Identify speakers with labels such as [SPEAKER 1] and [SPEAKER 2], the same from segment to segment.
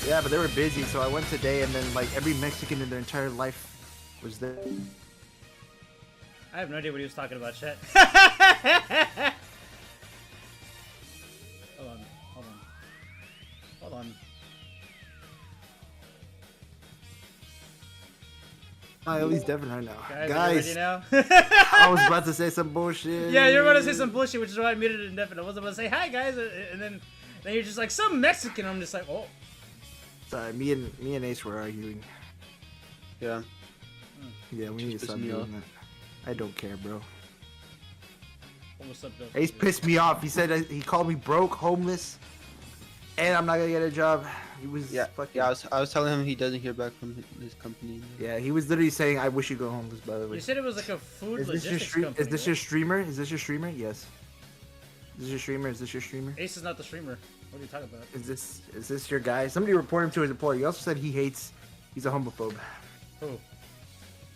[SPEAKER 1] Yeah, but they were busy, so I went today, and then like every Mexican in their entire life was there.
[SPEAKER 2] I have no idea what he was talking about, chat. Hold on.
[SPEAKER 1] I at least Devin right now.
[SPEAKER 2] Guys, ready now?
[SPEAKER 1] I was about to say some bullshit.
[SPEAKER 2] Yeah, you're about to say some bullshit, which is why I muted it in Devin. I wasn't about to say hi, guys, and then you're just like some Mexican. I'm just like, oh.
[SPEAKER 1] Sorry, me and Ace were arguing.
[SPEAKER 3] Yeah.
[SPEAKER 1] Yeah, we need to stop doing that. I don't care, bro.
[SPEAKER 2] What's up, Bill?
[SPEAKER 1] Ace pissed me off. He said he called me broke, homeless, and I'm not gonna get a job. He was fucking...
[SPEAKER 3] Yeah. I was telling him he doesn't hear back from his company.
[SPEAKER 1] Yeah, he was literally saying, "I wish you go homeless." By the way,
[SPEAKER 2] You said it was like a food
[SPEAKER 1] is
[SPEAKER 2] logistics company.
[SPEAKER 1] Is this your streamer? Is this your streamer? Yes. Is this your streamer? Is this your streamer?
[SPEAKER 2] Ace is not the streamer. What are you talking about?
[SPEAKER 1] Is this your guy? Somebody reported him to his employer. He also said he's a homophobe.
[SPEAKER 2] Who?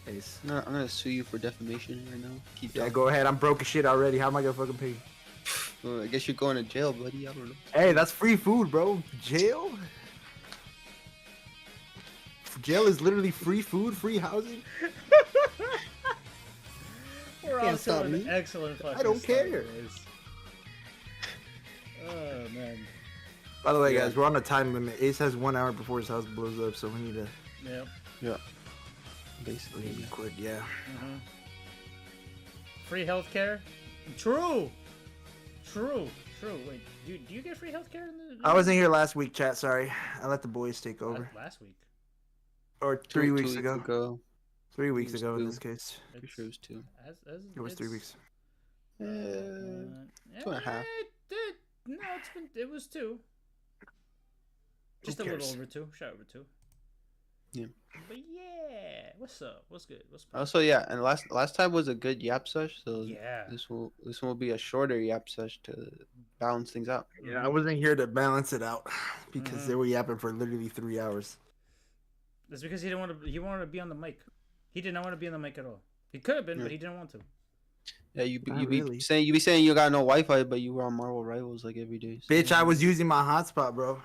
[SPEAKER 1] Ace.
[SPEAKER 3] No, I'm gonna sue you for defamation right now. Keep
[SPEAKER 1] Yeah,
[SPEAKER 3] talking.
[SPEAKER 1] go ahead. I'm broke as shit already. How am I gonna fucking pay?
[SPEAKER 3] Well, I guess you're going to jail, buddy. I don't know.
[SPEAKER 1] Hey, that's free food, bro. Jail? Jail is literally free food, free housing.
[SPEAKER 2] We're
[SPEAKER 1] Can't
[SPEAKER 2] also
[SPEAKER 1] stop
[SPEAKER 2] an
[SPEAKER 1] me.
[SPEAKER 2] excellent fucking
[SPEAKER 1] I don't
[SPEAKER 2] start,
[SPEAKER 1] care.
[SPEAKER 2] boys. Oh man.
[SPEAKER 1] By the way, guys, we're on a time limit. Ace has 1 hour before his house blows up, so we need to
[SPEAKER 2] Yep.
[SPEAKER 3] Yeah. Basically.
[SPEAKER 1] quit. Yeah.
[SPEAKER 2] Free healthcare. True. Wait, do you get free healthcare in the?
[SPEAKER 1] I wasn't here last week, chat. Sorry, I let the boys take over.
[SPEAKER 2] Last week.
[SPEAKER 1] Or 3 weeks ago. 3 weeks
[SPEAKER 3] It was
[SPEAKER 1] ago in
[SPEAKER 3] 2.
[SPEAKER 1] this case.
[SPEAKER 3] Pretty sure it was 2.
[SPEAKER 1] It was 3 weeks.
[SPEAKER 3] 2.5.
[SPEAKER 2] It was 2. Just a little over 2. Shot over 2.
[SPEAKER 3] Yeah.
[SPEAKER 2] But yeah, what's up? What's good? What's up?
[SPEAKER 3] Also, yeah, and last time was a good yap sesh, so
[SPEAKER 2] Yeah.
[SPEAKER 3] this one will be a shorter yap sesh to balance things out.
[SPEAKER 1] Yeah, I wasn't here to balance it out because they were yapping for literally 3 hours.
[SPEAKER 2] That's because he didn't want to. He wanted to be on the mic. He did not want to be on the mic at all. He could have been, but he didn't want to.
[SPEAKER 3] Yeah, you
[SPEAKER 1] Not
[SPEAKER 3] be
[SPEAKER 1] really.
[SPEAKER 3] saying you got no Wi-Fi, but you were on Marvel Rivals like every day. So,
[SPEAKER 1] Bitch, I was using my hotspot, bro.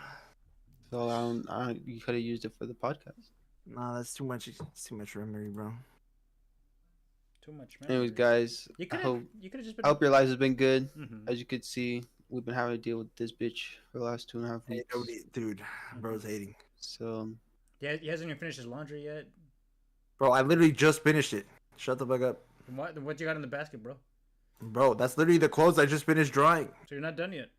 [SPEAKER 3] So you could have used it for the podcast.
[SPEAKER 1] Nah, that's too much. It's too much memory, bro.
[SPEAKER 2] Too much, man.
[SPEAKER 3] Anyways, guys,
[SPEAKER 2] You
[SPEAKER 3] I
[SPEAKER 2] could
[SPEAKER 3] hope
[SPEAKER 2] have just been.
[SPEAKER 3] I hope your lives have been good.
[SPEAKER 2] Mhm.
[SPEAKER 3] As you could see, we've been having to deal with this bitch for the last 2.5
[SPEAKER 1] Hey,
[SPEAKER 3] weeks.
[SPEAKER 1] nobody, dude, bro's hating.
[SPEAKER 3] So
[SPEAKER 2] Yeah, he hasn't even finished his laundry yet.
[SPEAKER 1] Bro, I literally just finished it. Shut the fuck up.
[SPEAKER 2] What you got in the basket, bro?
[SPEAKER 1] Bro, that's literally the clothes I just finished drying.
[SPEAKER 2] So you're not done yet.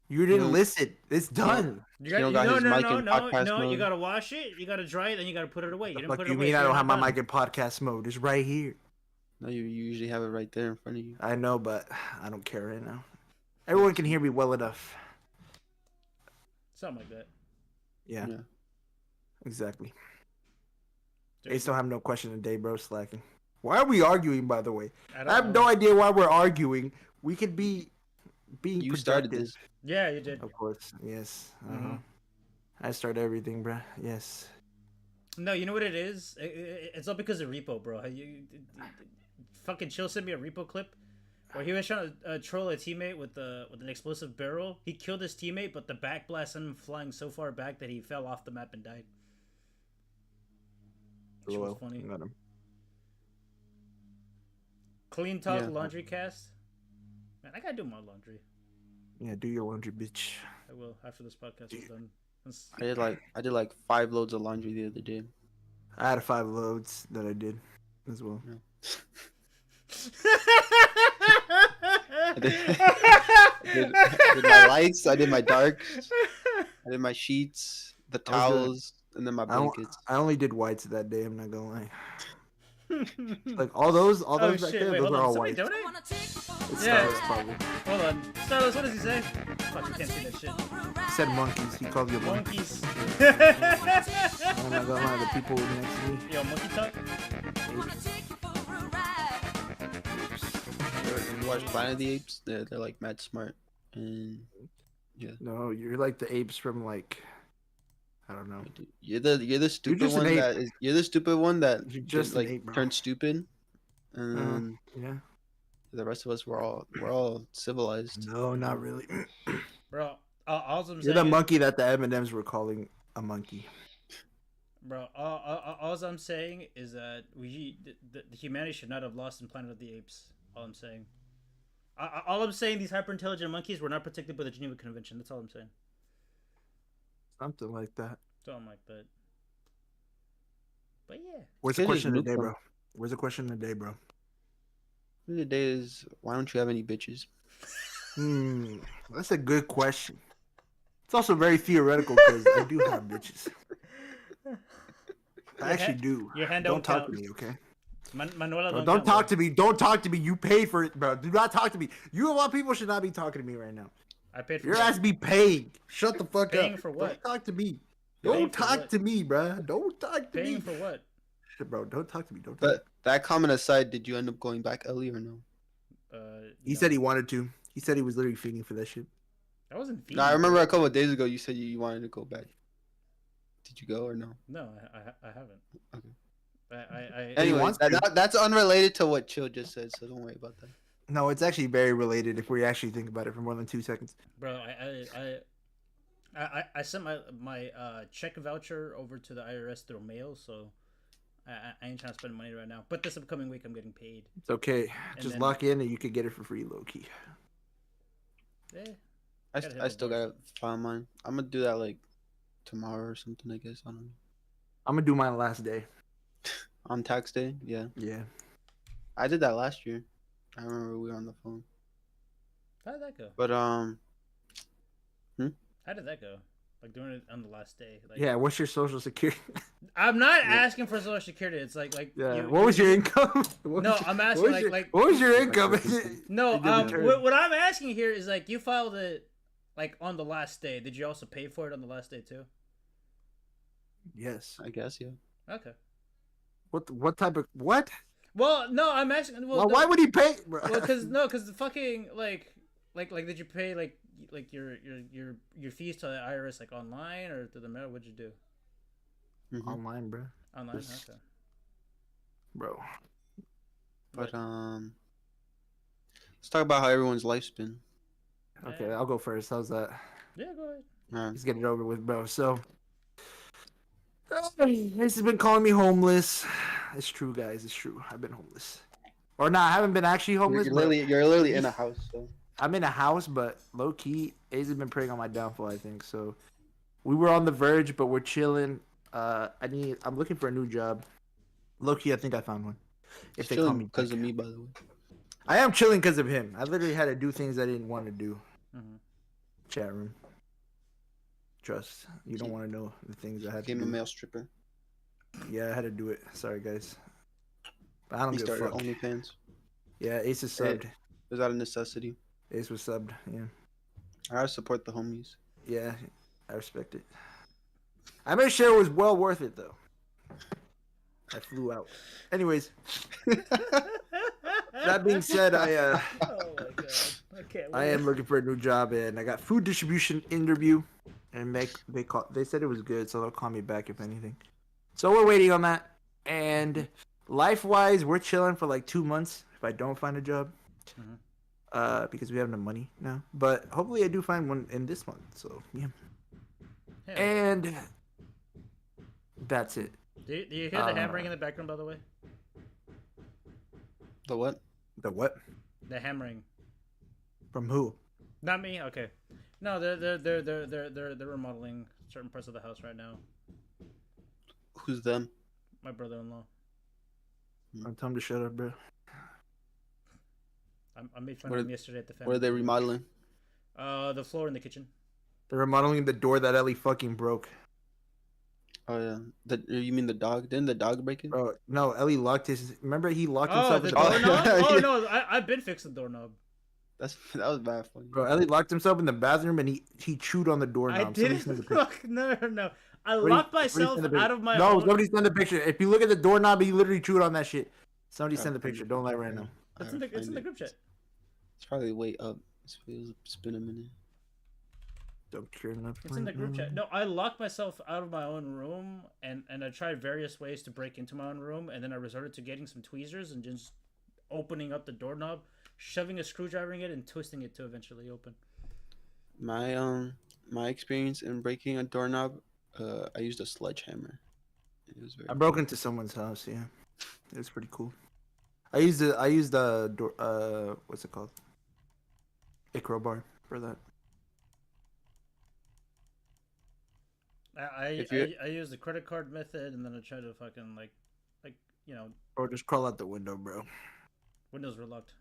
[SPEAKER 1] You didn't
[SPEAKER 3] No.
[SPEAKER 1] listen. It's done.
[SPEAKER 2] You got,
[SPEAKER 3] don't got his mic in podcast
[SPEAKER 2] no. You
[SPEAKER 3] mode.
[SPEAKER 2] gotta wash it. You gotta dry it. Then you gotta put it away. You
[SPEAKER 1] The
[SPEAKER 2] didn't
[SPEAKER 1] fuck
[SPEAKER 2] put it
[SPEAKER 1] you
[SPEAKER 2] away.
[SPEAKER 1] mean
[SPEAKER 2] so
[SPEAKER 1] I
[SPEAKER 2] you're
[SPEAKER 1] don't have
[SPEAKER 2] not
[SPEAKER 1] my
[SPEAKER 2] done.
[SPEAKER 1] mic in podcast mode? It's right here.
[SPEAKER 3] no, you usually have it right there in front of you.
[SPEAKER 1] I know, but I don't care right now. Everyone can hear me well enough.
[SPEAKER 2] Something like that.
[SPEAKER 1] Yeah,
[SPEAKER 3] Yeah.
[SPEAKER 1] exactly.
[SPEAKER 2] Dude,
[SPEAKER 1] They still have no question today, bro. Slacking. Why are we arguing, by the way?
[SPEAKER 2] I don't
[SPEAKER 1] I have
[SPEAKER 2] know.
[SPEAKER 1] no idea why we're arguing. We could be being
[SPEAKER 3] You started
[SPEAKER 1] productive.
[SPEAKER 3] this.
[SPEAKER 2] Yeah, you did.
[SPEAKER 1] Of course, yes.
[SPEAKER 2] Mhm.
[SPEAKER 1] I start everything, bro. Yes.
[SPEAKER 2] No, you know what it is? It's all because of Repo, bro. Fucking Chill sent me a Repo clip where he was trying to troll a teammate with an explosive barrel. He killed his teammate, but the backblast sent him flying so far back that he fell off the map and died. Which was funny.
[SPEAKER 1] Got him.
[SPEAKER 2] Clean talk
[SPEAKER 3] Yeah.
[SPEAKER 2] laundry cast. Man, I gotta do my laundry.
[SPEAKER 1] Yeah, do your laundry, bitch.
[SPEAKER 2] I will after this podcast is done.
[SPEAKER 3] I did like 5 loads of laundry the other day.
[SPEAKER 1] I had 5 loads that I did as well.
[SPEAKER 3] I did my lights, I did my darks, I did my sheets, the
[SPEAKER 1] I was good.
[SPEAKER 3] towels, and then my blankets.
[SPEAKER 1] I only did whites that day. I'm not gonna lie. Like all those
[SPEAKER 2] Oh
[SPEAKER 1] back
[SPEAKER 2] shit!
[SPEAKER 1] there,
[SPEAKER 2] Wait,
[SPEAKER 1] those
[SPEAKER 2] hold
[SPEAKER 1] are
[SPEAKER 2] on.
[SPEAKER 1] all
[SPEAKER 2] Somebody
[SPEAKER 1] whites.
[SPEAKER 2] donate?
[SPEAKER 1] It's
[SPEAKER 2] Yeah.
[SPEAKER 1] Starless, probably.
[SPEAKER 2] Hold on. Starless, what does he say? Fuck, you can't see that shit.
[SPEAKER 1] He said monkeys. He called you a monkey.
[SPEAKER 2] Monkeys.
[SPEAKER 1] I'm not gonna lie, the people next to me.
[SPEAKER 2] Yo, monkey talk?
[SPEAKER 3] You watch Planet of the Apes? They're like mad smart, and yeah.
[SPEAKER 1] No, you're like the apes from like, I don't know.
[SPEAKER 3] You're the stupid
[SPEAKER 1] just an
[SPEAKER 3] one
[SPEAKER 1] ape.
[SPEAKER 3] that is. You're the stupid one that
[SPEAKER 1] You're just an
[SPEAKER 3] like
[SPEAKER 1] ape, bro.
[SPEAKER 3] turned stupid, and then
[SPEAKER 1] Yeah.
[SPEAKER 3] the rest of us were all civilized.
[SPEAKER 1] No, not really.
[SPEAKER 2] Bro, all I'm
[SPEAKER 1] You're
[SPEAKER 2] saying
[SPEAKER 1] the
[SPEAKER 2] is-
[SPEAKER 1] monkey that the M&Ms were calling a monkey.
[SPEAKER 2] Bro, all I'm saying is that the humanity should not have lost in Planet of the Apes. All I'm saying. All I'm saying, these hyper intelligent monkeys were not protected by the Geneva Convention. That's all I'm saying.
[SPEAKER 1] Something like that.
[SPEAKER 2] Something like that. But yeah.
[SPEAKER 1] Where's the question of the day, bro? Where's the question of the day, bro?
[SPEAKER 3] The day is, why don't you have any bitches?
[SPEAKER 1] That's a good question. It's also very theoretical because I do have bitches. I actually do.
[SPEAKER 2] Your hand
[SPEAKER 1] don't talk
[SPEAKER 2] count.
[SPEAKER 1] to me, okay?
[SPEAKER 2] Manuela
[SPEAKER 1] Bro, don't talk to me. Don't talk to me. You paid for it, bro. Do not talk to me. You of all people should not be talking to me right now.
[SPEAKER 2] I paid for
[SPEAKER 1] your ass be paid. Shut the fuck
[SPEAKER 2] paying
[SPEAKER 1] up.
[SPEAKER 2] For what?
[SPEAKER 1] Don't talk to me. Don't talk to me, bro. Don't talk to me.
[SPEAKER 2] Paying for what?
[SPEAKER 1] Bro, don't talk to me. Don't.
[SPEAKER 3] But that comment aside, did you end up going back, Ellie, or no?
[SPEAKER 1] He said he wanted to. He said he was literally feeding for that shit.
[SPEAKER 2] I wasn't feeding.
[SPEAKER 3] No, I remember a couple of days ago you said you wanted to go back. Did you go or no?
[SPEAKER 2] No, I haven't.
[SPEAKER 3] Okay. Anyway, that's unrelated to what Chill just said, so don't worry about that.
[SPEAKER 1] No, it's actually very related if we actually think about it for more than 2 seconds.
[SPEAKER 2] Bro, I sent my check voucher over to the IRS through mail, so I ain't trying to spend money right now. But this upcoming week, I'm getting paid.
[SPEAKER 1] It's okay. Just lock in and you could get it for free, low key.
[SPEAKER 2] Yeah.
[SPEAKER 3] I still gotta file mine. I'm gonna do that like tomorrow or something, I guess. I don't know.
[SPEAKER 1] I'm gonna do mine last day.
[SPEAKER 3] On tax day? Yeah.
[SPEAKER 1] Yeah.
[SPEAKER 3] I did that last year. I remember we were on the phone.
[SPEAKER 2] How did that go?
[SPEAKER 3] But
[SPEAKER 2] How did that go? Like doing it on the last day. Like,
[SPEAKER 1] yeah, what's your social security?
[SPEAKER 2] I'm not asking for social security. It's like
[SPEAKER 1] yeah. What was your income?
[SPEAKER 2] I'm asking
[SPEAKER 1] what was your income?
[SPEAKER 2] No, what I'm asking here is like you filed it like on the last day. Did you also pay for it on the last day too?
[SPEAKER 1] Yes.
[SPEAKER 3] I guess, yeah.
[SPEAKER 2] Okay.
[SPEAKER 1] What type of what?
[SPEAKER 2] Well, no, I'm asking.
[SPEAKER 1] Well, why would he pay? Bro?
[SPEAKER 2] Well, because the fucking like did you pay like your fees to the IRS like online or through the mail? What'd you do?
[SPEAKER 3] Mm-hmm.
[SPEAKER 1] Online, bro.
[SPEAKER 2] Online, okay.
[SPEAKER 1] Bro.
[SPEAKER 3] But let's talk about how everyone's life's been.
[SPEAKER 1] Okay, I'll go first. How's that?
[SPEAKER 2] Yeah, go ahead.
[SPEAKER 1] Let's get it over with, bro. So, this has been calling me homeless. It's true, guys. It's true. I've been homeless. Or no, I haven't been actually homeless.
[SPEAKER 3] You're literally in a house, so.
[SPEAKER 1] I'm in a house, but low key, Ace has been preying on my downfall, I think. So, we were on the verge, but we're chilling. I'm looking for a new job. Low key, I think I found one.
[SPEAKER 3] If they call me because of me, by the way.
[SPEAKER 1] I am chilling because of him. I literally had to do things I didn't want to do.
[SPEAKER 2] Mm-hmm.
[SPEAKER 1] Chat room. Trust. You don't want to know the things I had to do.
[SPEAKER 3] Became a male stripper.
[SPEAKER 1] Yeah, I had to do it. Sorry, guys. But I don't
[SPEAKER 3] give a fuck. OnlyFans.
[SPEAKER 1] Yeah, Ace is subbed.
[SPEAKER 3] Was that a necessity?
[SPEAKER 1] Ace was subbed, yeah.
[SPEAKER 3] I support the homies.
[SPEAKER 1] Yeah, I respect it. I made sure it was well worth it, though. I flew out. Anyways. That being said,
[SPEAKER 2] oh my god. Okay.
[SPEAKER 1] I am looking for a new job, and I got food distribution interview, and they said it was good, so they'll call me back if anything. So we're waiting on that. And life-wise, we're chilling for like 2 months if I don't find a job, because we have no money now. But hopefully, I do find one in this month. So yeah. And that's it.
[SPEAKER 2] Do you hear the hammering in the background, by the way?
[SPEAKER 3] The what?
[SPEAKER 1] The what?
[SPEAKER 2] The hammering.
[SPEAKER 1] From who?
[SPEAKER 2] Not me. Okay. No, they're remodeling certain parts of the house right now.
[SPEAKER 3] Who's them?
[SPEAKER 2] My brother-in-law.
[SPEAKER 1] I'm telling him to shut up, bro.
[SPEAKER 2] I made fun of him yesterday at the family.
[SPEAKER 3] What are they remodeling?
[SPEAKER 2] The floor in the kitchen.
[SPEAKER 1] They're remodeling the door that Ellie fucking broke.
[SPEAKER 3] Oh yeah, you mean the dog? Didn't the dog break it?
[SPEAKER 1] Bro, no, Ellie locked his. Remember, he locked himself.
[SPEAKER 2] The doorknob? Oh no, I've been fixing the doorknob.
[SPEAKER 3] That was bad funny.
[SPEAKER 1] Bro, Ellie locked himself in the bathroom and he chewed on the doorknob.
[SPEAKER 2] I didn't look. No. I locked myself out of my.
[SPEAKER 1] No, somebody send a picture. If you look at the doorknob, he literally chewed on that shit. Somebody send the picture. Don't lie right now.
[SPEAKER 2] It's in the group chat.
[SPEAKER 3] It's probably way up. It's been a minute.
[SPEAKER 1] Don't care enough.
[SPEAKER 2] It's in the group chat. No, I locked myself out of my own room, and I tried various ways to break into my own room, and then I resorted to getting some tweezers and just opening up the doorknob, shoving a screwdriver in it, and twisting it to eventually open.
[SPEAKER 3] My experience in breaking a doorknob I used a sledgehammer. It was very.
[SPEAKER 1] I broke into someone's house. Yeah, it was pretty cool. I used the door. What's it called? A crowbar for that.
[SPEAKER 2] I used the credit card method, and then I tried to fucking like you know,
[SPEAKER 1] Or just crawl out the window, bro.
[SPEAKER 2] windows were locked.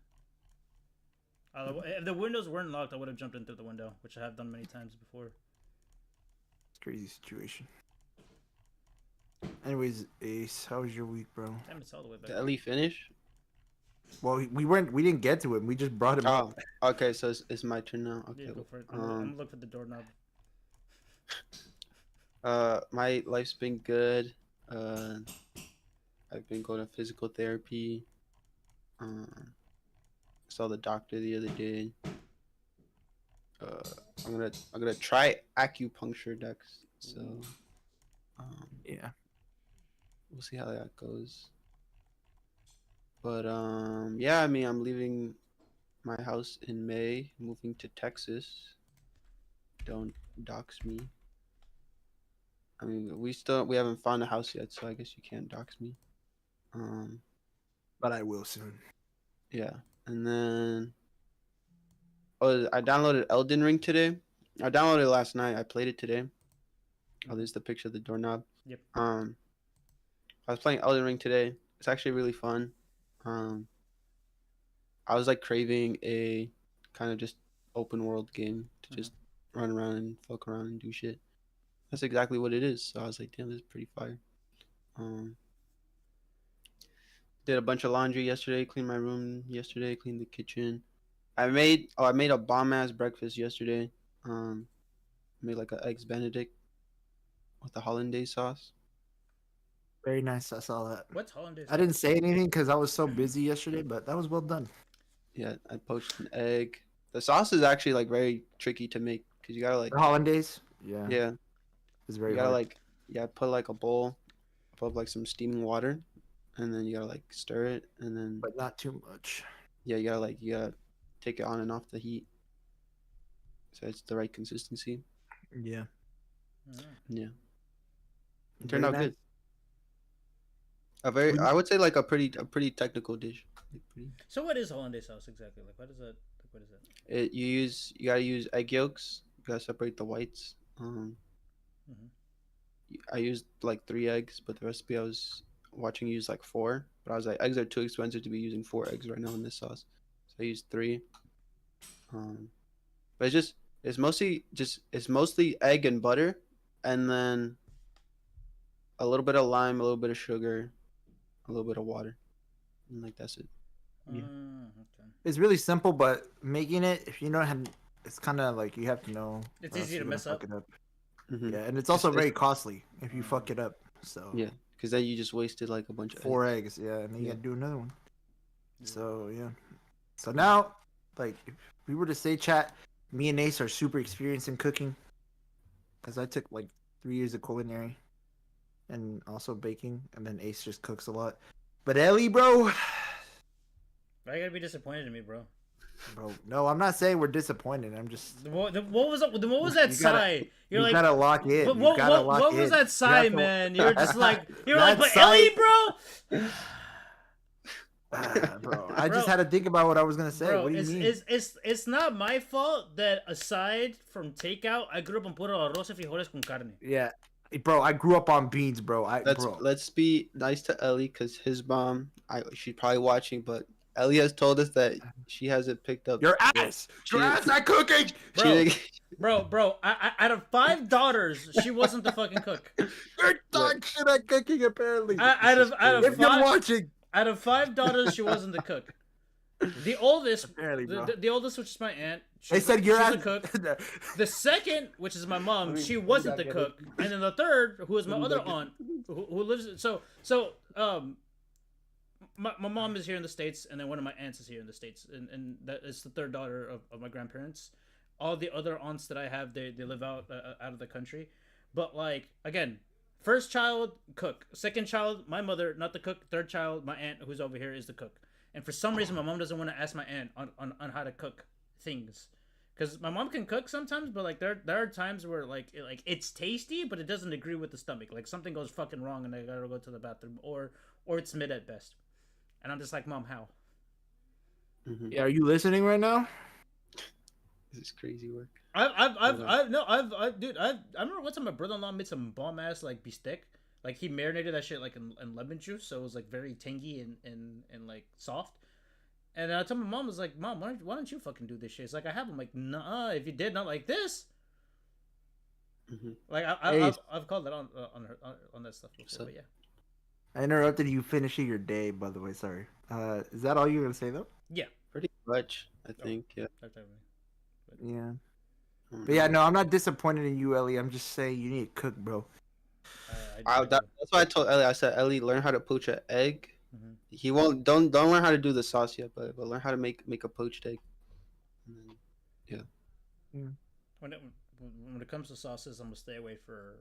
[SPEAKER 2] If the windows weren't locked, I would have jumped in through the window, which I have done many times before.
[SPEAKER 1] It's a crazy situation. Anyways, Ace, how was your week, bro?
[SPEAKER 2] Damn, it's all the way back.
[SPEAKER 3] Did Ellie finish?
[SPEAKER 1] Well, we didn't get to him. We just brought him
[SPEAKER 3] Oh,
[SPEAKER 1] up.
[SPEAKER 3] okay. So it's my turn now. Okay.
[SPEAKER 2] Yeah, go for it. I'm gonna look for the doorknob.
[SPEAKER 3] My life's been good. I've been going to physical therapy. Saw the doctor the other day. I'm gonna try acupuncture next. So,
[SPEAKER 1] Yeah.
[SPEAKER 3] we'll see how that goes. But yeah, I mean, I'm leaving my house in May, moving to Texas. Don't dox me. I mean, we haven't found a house yet, so I guess you can't dox me.
[SPEAKER 1] But I will soon.
[SPEAKER 3] Yeah, and then I downloaded Elden Ring today. I downloaded it last night. I played it today. Oh, there's the picture of the doorknob.
[SPEAKER 2] Yep.
[SPEAKER 3] I was playing Elden Ring today. It's actually really fun. I was like craving a kind of just open world game to just run around and fuck around and do shit. That's exactly what it is. So I was like, damn, this is pretty fire. Did a bunch of laundry yesterday, cleaned my room yesterday, cleaned the kitchen. I made a bomb ass breakfast yesterday. Made like an eggs Benedict with the hollandaise sauce.
[SPEAKER 1] Very nice. I saw that.
[SPEAKER 2] What's hollandaise?
[SPEAKER 1] I didn't say anything because I was so busy yesterday, but that was well done.
[SPEAKER 3] Yeah, I poached an egg. The sauce is actually like very tricky to make because you gotta like
[SPEAKER 1] The hollandaise. Yeah.
[SPEAKER 3] yeah,
[SPEAKER 1] It's very
[SPEAKER 3] you gotta
[SPEAKER 1] hard.
[SPEAKER 3] put like a bowl above like some steaming water, and then you gotta like stir it, and then
[SPEAKER 1] But not too much.
[SPEAKER 3] yeah, you gotta take it on and off the heat, so it's the right consistency.
[SPEAKER 1] Yeah.
[SPEAKER 3] Yeah, it
[SPEAKER 1] Very
[SPEAKER 3] turned out
[SPEAKER 1] nice.
[SPEAKER 3] good. I would say like a pretty technical dish. Like pretty.
[SPEAKER 2] So what is hollandaise sauce exactly? Like, what is that? What is that?
[SPEAKER 3] You gotta use egg yolks. You gotta separate the whites. I used like 3 eggs, but the recipe I was watching used like 4. But I was like, eggs are too expensive to be using 4 eggs right now in this sauce, so I used 3. But it's mostly egg and butter, and then a little bit of lime, a little bit of sugar, a little bit of water, and like that's it.
[SPEAKER 1] Yeah.
[SPEAKER 2] Okay.
[SPEAKER 1] It's really simple, but making it, if you know how, it's kind of like you have to know.
[SPEAKER 2] It's
[SPEAKER 1] or else
[SPEAKER 2] easy
[SPEAKER 1] you're
[SPEAKER 2] to
[SPEAKER 1] gonna
[SPEAKER 2] mess
[SPEAKER 1] fuck
[SPEAKER 2] up.
[SPEAKER 1] it up.
[SPEAKER 3] Mhm.
[SPEAKER 1] Yeah, and it's also
[SPEAKER 3] It's-
[SPEAKER 1] very costly if you fuck it up. So
[SPEAKER 3] Yeah, because then you just wasted like a bunch of
[SPEAKER 1] 4
[SPEAKER 3] eggs.
[SPEAKER 1] eggs, yeah, and then you
[SPEAKER 3] Yeah.
[SPEAKER 1] gotta do another one.
[SPEAKER 2] Yeah.
[SPEAKER 1] So yeah. So now, like, if we were to say, chat, me and Ace are super experienced in cooking, because I took like 3 years of culinary, and also baking, and then Ace just cooks a lot. But Ellie, bro,
[SPEAKER 2] Why you gotta be disappointed in me, bro?
[SPEAKER 1] no, I'm not saying we're disappointed. I'm just
[SPEAKER 2] What was that? What was that
[SPEAKER 1] You gotta-
[SPEAKER 2] sigh? You're
[SPEAKER 1] you
[SPEAKER 2] like,
[SPEAKER 1] gotta lock in.
[SPEAKER 2] But
[SPEAKER 1] You
[SPEAKER 2] what,
[SPEAKER 1] gotta
[SPEAKER 2] what,
[SPEAKER 1] lock
[SPEAKER 2] what
[SPEAKER 1] in.
[SPEAKER 2] was that
[SPEAKER 1] You
[SPEAKER 2] sigh,
[SPEAKER 1] have to-
[SPEAKER 2] man? You're just like, but
[SPEAKER 1] That
[SPEAKER 2] Ellie,
[SPEAKER 1] sigh-
[SPEAKER 2] bro.
[SPEAKER 1] bro, I just
[SPEAKER 2] Bro.
[SPEAKER 1] had to think about what I was gonna say.
[SPEAKER 2] Bro,
[SPEAKER 1] What do you mean?
[SPEAKER 2] it's not my fault that aside from takeout, I grew up on puro arroz y frijoles con carne.
[SPEAKER 1] Yeah, bro, I grew up on beans, bro.
[SPEAKER 3] Let's be nice to Ellie because his mom, she's probably watching, but Ellie has told us that she hasn't picked up
[SPEAKER 1] Your ass, your ass at cooking.
[SPEAKER 3] She
[SPEAKER 2] Bro.
[SPEAKER 3] didn't-
[SPEAKER 2] Bro, out of 5 daughters, she wasn't the fucking cook.
[SPEAKER 1] You're dog shit at cooking, apparently.
[SPEAKER 2] Out of
[SPEAKER 1] If you're
[SPEAKER 2] 5,
[SPEAKER 1] watching,
[SPEAKER 2] out of 5 daughters, she wasn't the cook. The oldest,
[SPEAKER 1] apparently, bro.
[SPEAKER 2] the oldest, which is my aunt,
[SPEAKER 1] They said you're
[SPEAKER 2] she's
[SPEAKER 1] at
[SPEAKER 2] the cook. The second, which is my mom, she wasn't the cook, and then the third, who is my other aunt, who lives. My mom is here in the States, and then one of my aunts is here in the States, and that is the third daughter of my grandparents. All the other aunts that I have, they live out of the country, but like again, first child cook, second child my mother, not the cook, third child my aunt who's over here is the cook. And for some reason, my mom doesn't want to ask my aunt on how to cook things, Because my mom can cook sometimes, but like there are times where like it's tasty, but it doesn't agree with the stomach. Like something goes fucking wrong, and I gotta go to the bathroom, or it's mid at best. And I'm just like, Mom, how?
[SPEAKER 1] Yeah, are you listening right now?
[SPEAKER 3] This is crazy work.
[SPEAKER 2] I remember one time my brother-in-law made some bomb ass like bistec. Like he marinated that shit like in lemon juice, so it was like very tangy and like soft. And I told my mom, I was like, Mom, why don't you fucking do this shit? It's like I have. I'm like, nah, if you did not like this. Like I've called it on that stuff before, but yeah.
[SPEAKER 1] I interrupted you finishing your day, by the way. Sorry. Is that all you were gonna say though?
[SPEAKER 2] Yeah.
[SPEAKER 3] Pretty much, I think. Yeah.
[SPEAKER 1] Yeah. But yeah, no, I'm not disappointed in you, Ellie. I'm just saying you need to cook, bro.
[SPEAKER 3] That's why I told Ellie. I said, Ellie, learn how to poach an egg. He won't. Don't learn how to do the sauce yet, but learn how to make a poached egg. And then, yeah.
[SPEAKER 2] When it comes to sauces, I'm gonna stay away for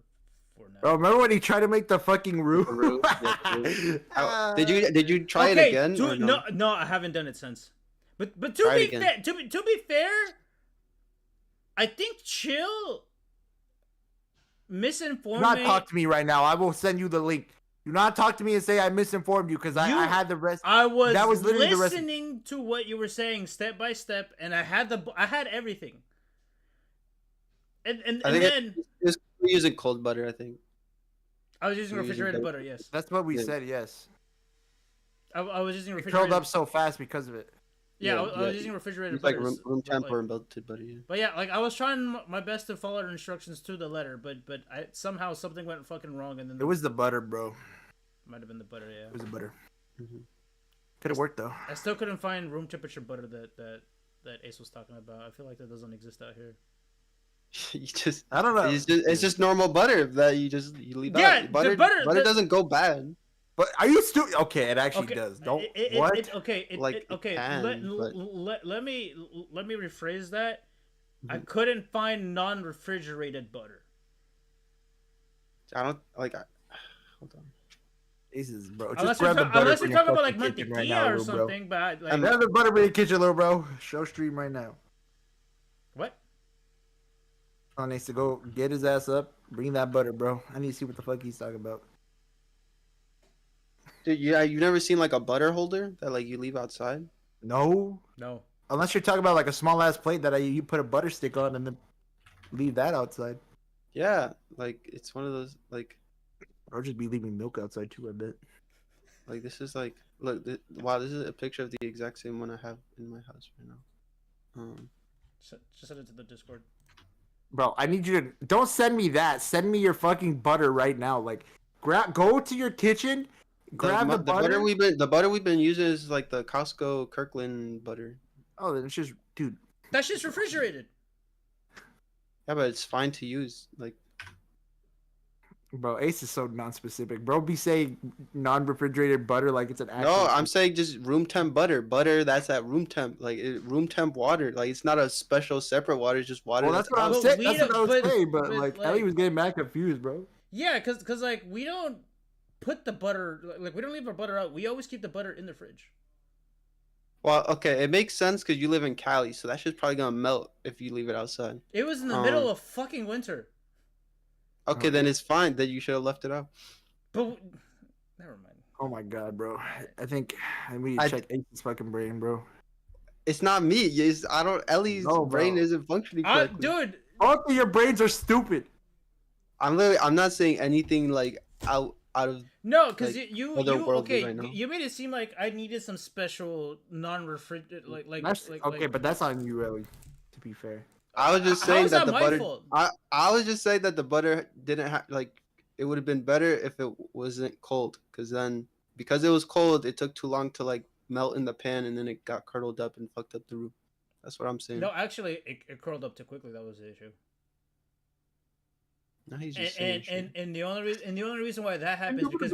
[SPEAKER 2] now.
[SPEAKER 1] Bro, remember when he tried to make the fucking roux?
[SPEAKER 3] Did you try it again?
[SPEAKER 2] No, I haven't done it since. But to be fair, I think Chill misinformed me.
[SPEAKER 1] Do not talk to me right now. I will send you the link. Do not talk to me and say I misinformed you because I had the rest.
[SPEAKER 2] I was
[SPEAKER 1] literally
[SPEAKER 2] listening to what you were saying step by step, and I had everything. And then
[SPEAKER 3] we're using cold butter. I think
[SPEAKER 2] I was using refrigerated butter. Yes,
[SPEAKER 1] that's what we said. Yes,
[SPEAKER 2] I was using refrigerated.
[SPEAKER 1] It curled up so fast because of it.
[SPEAKER 2] Yeah, I was using refrigerated butter.
[SPEAKER 3] Like room temp or melted butter. Yeah.
[SPEAKER 2] But yeah, like I was trying my best to follow the instructions to the letter, but somehow something went fucking wrong, and then
[SPEAKER 1] it was the butter, bro.
[SPEAKER 2] Might have been the butter. Yeah,
[SPEAKER 1] it was the butter. Could have worked though.
[SPEAKER 2] I still couldn't find room temperature butter that Ace was talking about. I feel like that doesn't exist out here.
[SPEAKER 3] I don't know. It's just normal butter that you leave out. Butter doesn't go bad.
[SPEAKER 1] But are you stupid? Okay, it actually does. Don't what?
[SPEAKER 2] Let me rephrase that. I couldn't find non-refrigerated butter.
[SPEAKER 3] I don't like. Hold on.
[SPEAKER 1] Jesus, bro.
[SPEAKER 2] Unless you're talking about like mantequilla or something, but like.
[SPEAKER 1] Have the butter in the kitchen, little bro. Show stream right now.
[SPEAKER 2] What?
[SPEAKER 1] On needs to go get his ass up. Bring that butter, bro. I need to see what the fuck he's talking about.
[SPEAKER 3] Dude, yeah, you've never seen like a butter holder that like you leave outside?
[SPEAKER 1] No. Unless you're talking about like a small ass plate that you put a butter stick on and then leave that outside.
[SPEAKER 3] Yeah, like it's one of those like.
[SPEAKER 1] Or just be leaving milk outside too, I bet.
[SPEAKER 3] Like this is like look, wow, this is a picture of the exact same one I have in my house right now.
[SPEAKER 2] Just send it to the Discord.
[SPEAKER 1] Bro, I need you to don't send me that. Send me your fucking butter right now. Like, go to your kitchen. Grab the butter.
[SPEAKER 3] The butter we've been using is like the Costco Kirkland butter.
[SPEAKER 1] Oh, then it's just, dude.
[SPEAKER 2] That shit's refrigerated.
[SPEAKER 3] Yeah, but it's fine to use. Like,
[SPEAKER 1] bro, Ace is so non-specific. Bro, be saying non-refrigerated butter like it's an actual.
[SPEAKER 3] No, I'm saying just room temp butter. Butter that's at room temp, like room temp water. Like it's not a special separate water. It's just water.
[SPEAKER 1] Well, that's what I'm saying. That's what I was saying. But like, Ellie was getting mad confused, bro.
[SPEAKER 2] Yeah, cause like we don't put the butter like we don't leave our butter out. We always keep the butter in the fridge.
[SPEAKER 3] Well, okay, it makes sense because you live in Cali, so that shit's probably gonna melt if you leave it outside.
[SPEAKER 2] It was in the middle of fucking winter.
[SPEAKER 3] Okay, then it's fine. Then you should have left it out.
[SPEAKER 2] But never mind.
[SPEAKER 1] Oh my god, bro! I think we need to check Ace's fucking brain, bro.
[SPEAKER 3] It's not me. Ellie's brain isn't functioning correctly.
[SPEAKER 2] Dude,
[SPEAKER 1] both of your brains are stupid.
[SPEAKER 3] I'm not saying anything like out of.
[SPEAKER 2] No, because like, you made it seem like I needed some special non-refrigerated
[SPEAKER 1] but that's on you, Ellie. To be fair,
[SPEAKER 3] I was just saying that the butter. I was just saying that the butter didn't have like. It would have been better if it wasn't cold, because it was cold, it took too long to like melt in the pan, and then it got curdled up and fucked up the roux. That's what I'm saying.
[SPEAKER 2] No, actually, it curled up too quickly. That was the issue.
[SPEAKER 3] No, he's just saying
[SPEAKER 2] and the only reason why that happened is because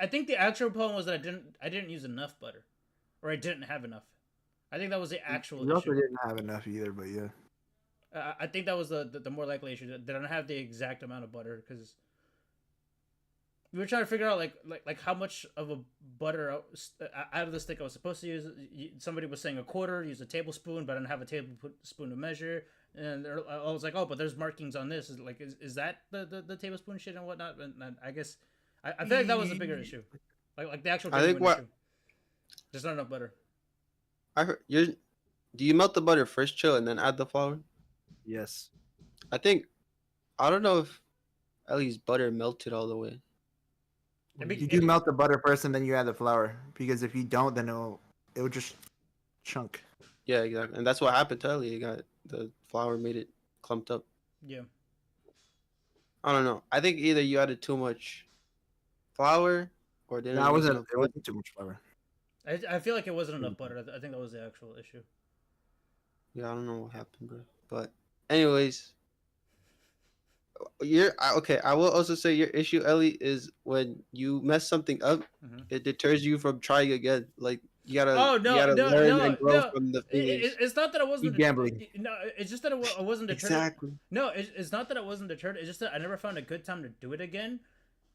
[SPEAKER 2] I think the actual problem was that I didn't use enough butter, or I didn't have enough. I think that was the actual issue.
[SPEAKER 1] You also didn't have enough either, but yeah.
[SPEAKER 2] I think that was the more likely issue, that I don't have the exact amount of butter, because we were trying to figure out like how much of a butter out of the stick I was supposed to use. Somebody was saying a quarter, use a tablespoon, but I didn't have a tablespoon to measure. And I was like, oh, but there's markings on this. Is that the tablespoon shit and whatnot? And I guess I feel like that was a bigger issue. Like the actual.
[SPEAKER 3] I think what
[SPEAKER 2] issue. There's not enough butter.
[SPEAKER 3] I heard do you melt the butter first, chill, and then add the flour?
[SPEAKER 1] Yes.
[SPEAKER 3] I don't know if Ellie's butter melted all the way.
[SPEAKER 1] You do melt the butter first, and then you add the flour. Because if you don't, then it'll just chunk.
[SPEAKER 3] Yeah, exactly, and that's what happened to Ellie. The flour made it clumped up.
[SPEAKER 2] Yeah.
[SPEAKER 3] I don't know. I think either you added too much flour or didn't.
[SPEAKER 1] No, it wasn't too much flour.
[SPEAKER 2] I feel like it wasn't enough butter. I think that was the actual issue.
[SPEAKER 3] Yeah, I don't know what happened, bro. But anyways, okay. I will also say your issue, Ellie, is when you mess something up, it deters you from trying again. Like you gotta, learn and grow from the failures.
[SPEAKER 2] It's not that I wasn't
[SPEAKER 1] gambling.
[SPEAKER 2] No, it's just that I wasn't deterred.
[SPEAKER 3] Exactly.
[SPEAKER 2] No, it's not that I wasn't deterred. It's just that I never found a good time to do it again.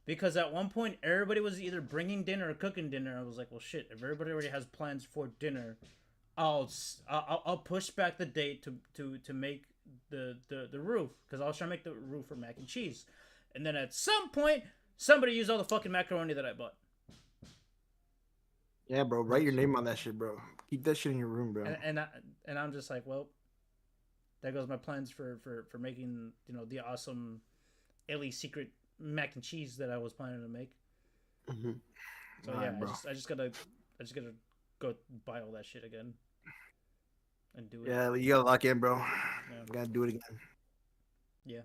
[SPEAKER 2] Because at one point, everybody was either bringing dinner or cooking dinner. I was like, well, shit, if everybody already has plans for dinner, I'll push back the date to make the roof. Because I was trying to make the roof for mac and cheese. And then at some point, somebody used all the fucking macaroni that I bought.
[SPEAKER 1] Yeah, bro. Write your name on that shit, bro. Keep that shit in your room, bro.
[SPEAKER 2] And I'm just like, well, there goes my plans for making, the awesome Ellie secret mac and cheese that I was planning to make. So yeah, I just gotta go buy all that shit again and do it.
[SPEAKER 1] Yeah, you gotta lock in, bro. Yeah. You gotta do it again.
[SPEAKER 2] Yeah.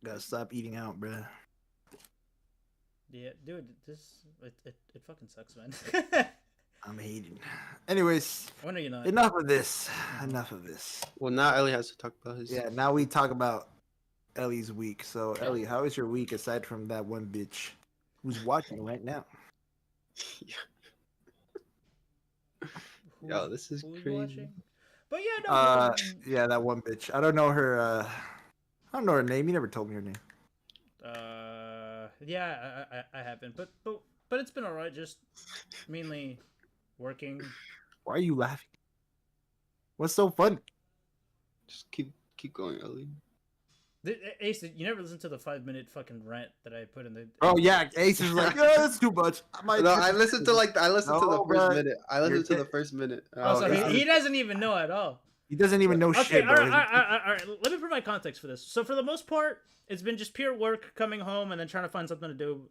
[SPEAKER 1] Gotta stop eating out, bro.
[SPEAKER 2] Yeah, dude, it fucking sucks, man.
[SPEAKER 1] I'm hating. Anyways,
[SPEAKER 2] when are you not?
[SPEAKER 1] Enough of this. Enough of this.
[SPEAKER 3] Well, now Ellie has to talk about his.
[SPEAKER 1] Yeah, now we talk about Ellie's week. So, Ellie, how is your week aside from that one bitch who's watching right now?
[SPEAKER 3] Yo, this is crazy.
[SPEAKER 2] Watching? But yeah, no.
[SPEAKER 1] Yeah, that one bitch. I don't know her. I don't know her name. You never told me her name.
[SPEAKER 2] Yeah, I haven't. But it's been alright. Just mainly working.
[SPEAKER 1] Why are you laughing? What's so funny?
[SPEAKER 3] Just keep going, Ellie.
[SPEAKER 2] Ace, you never listened to the 5-minute fucking rant that I put in the.
[SPEAKER 1] Oh yeah, Ace is like, yeah, that's too much.
[SPEAKER 3] I listened to the first minute. I listened to the first minute.
[SPEAKER 2] Oh, so he doesn't even know at all.
[SPEAKER 1] He doesn't even know shit, bro.
[SPEAKER 2] All right. Let me provide context for this. So for the most part, it's been just pure work, coming home, and then trying to find something to do,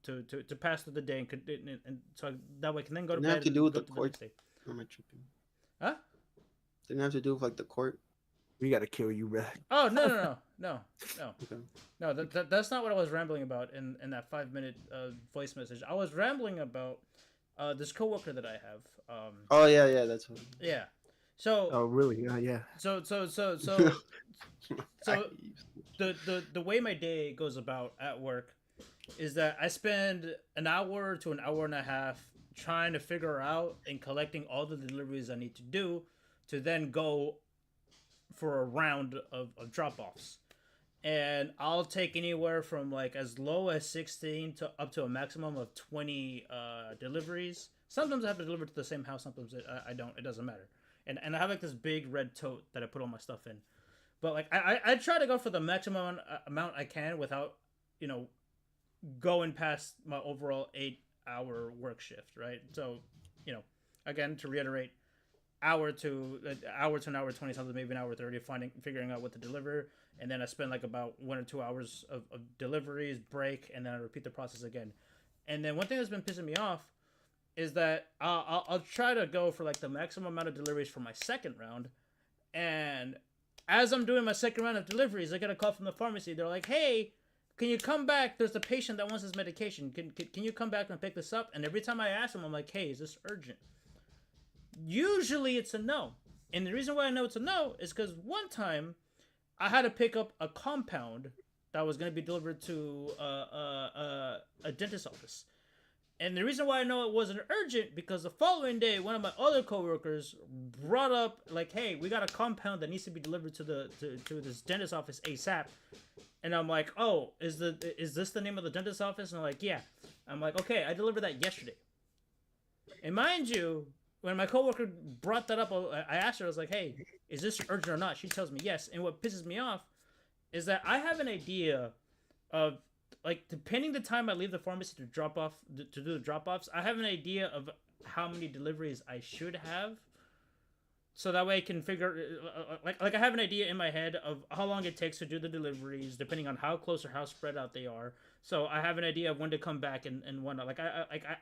[SPEAKER 2] to pass through the day, and so that way I can then go to bed.
[SPEAKER 3] Didn't have to do with the court. Am I tripping?
[SPEAKER 2] Huh?
[SPEAKER 3] Didn't have to do with like the court.
[SPEAKER 1] We gotta kill you, bro.
[SPEAKER 2] Oh no.
[SPEAKER 3] Okay.
[SPEAKER 2] No, that's not what I was rambling about in that 5-minute voice message. I was rambling about this coworker that I have.
[SPEAKER 3] Oh yeah, that's what.
[SPEAKER 2] Yeah. So.
[SPEAKER 1] Oh really? Yeah.
[SPEAKER 2] So the way my day goes about at work is that I spend an hour to an hour and a half trying to figure out and collecting all the deliveries I need to do to then go for a round of drop-offs. And I'll take anywhere from like as low as 16 to up to a maximum of 20 deliveries. Sometimes I have to deliver to the same house, sometimes I don't. It doesn't matter. And I have like this big red tote that I put all my stuff in. But like I try to go for the maximum amount I can without, going past my overall 8-hour work shift, right? So, again, to reiterate, hour to an hour 20 something, maybe an hour 30, figuring out what to deliver, and then I spend like about 1 or 2 hours of deliveries, break, and then I repeat the process again. And then one thing that's been pissing me off is that I'll try to go for like the maximum amount of deliveries for my second round, and as I'm doing my second round of deliveries, I get a call from the pharmacy. They're like, "Hey, can you come back? There's a patient that wants his medication. Can you come back and pick this up?" And every time I ask them, I'm like, "Hey, is this urgent?" Usually it's a no. And the reason why I know it's a no is because one time I had to pick up a compound that was going to be delivered to a dentist's office. And the reason why I know it wasn't urgent because the following day, one of my other coworkers brought up like, "Hey, we got a compound that needs to be delivered to this dentist's office ASAP." And I'm like, oh, is this the name of the dentist office? And I'm like, yeah. I'm like, okay, I delivered that yesterday. And mind you, when my coworker brought that up, I asked her, I was like, hey, is this urgent or not? She tells me yes. And what pisses me off is that I have an idea of, like, depending the time I leave the pharmacy to drop off, to do the drop-offs, I have an idea of how many deliveries I should have. So that way I can figure, like I have an idea in my head of how long it takes to do the deliveries, depending on how close or how spread out they are. So I have an idea of when to come back and whatnot. Like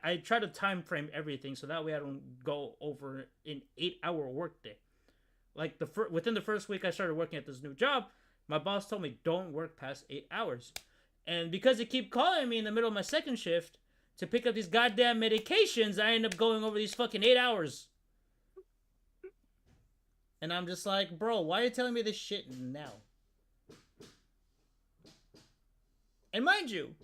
[SPEAKER 2] I try to time frame everything so that way I don't go over an 8-hour workday. Like within the first week I started working at this new job, my boss told me don't work past 8 hours, and because they keep calling me in the middle of my second shift to pick up these goddamn medications, I end up going over these fucking 8 hours. And I'm just like, bro, why are you telling me this shit now? And mind you,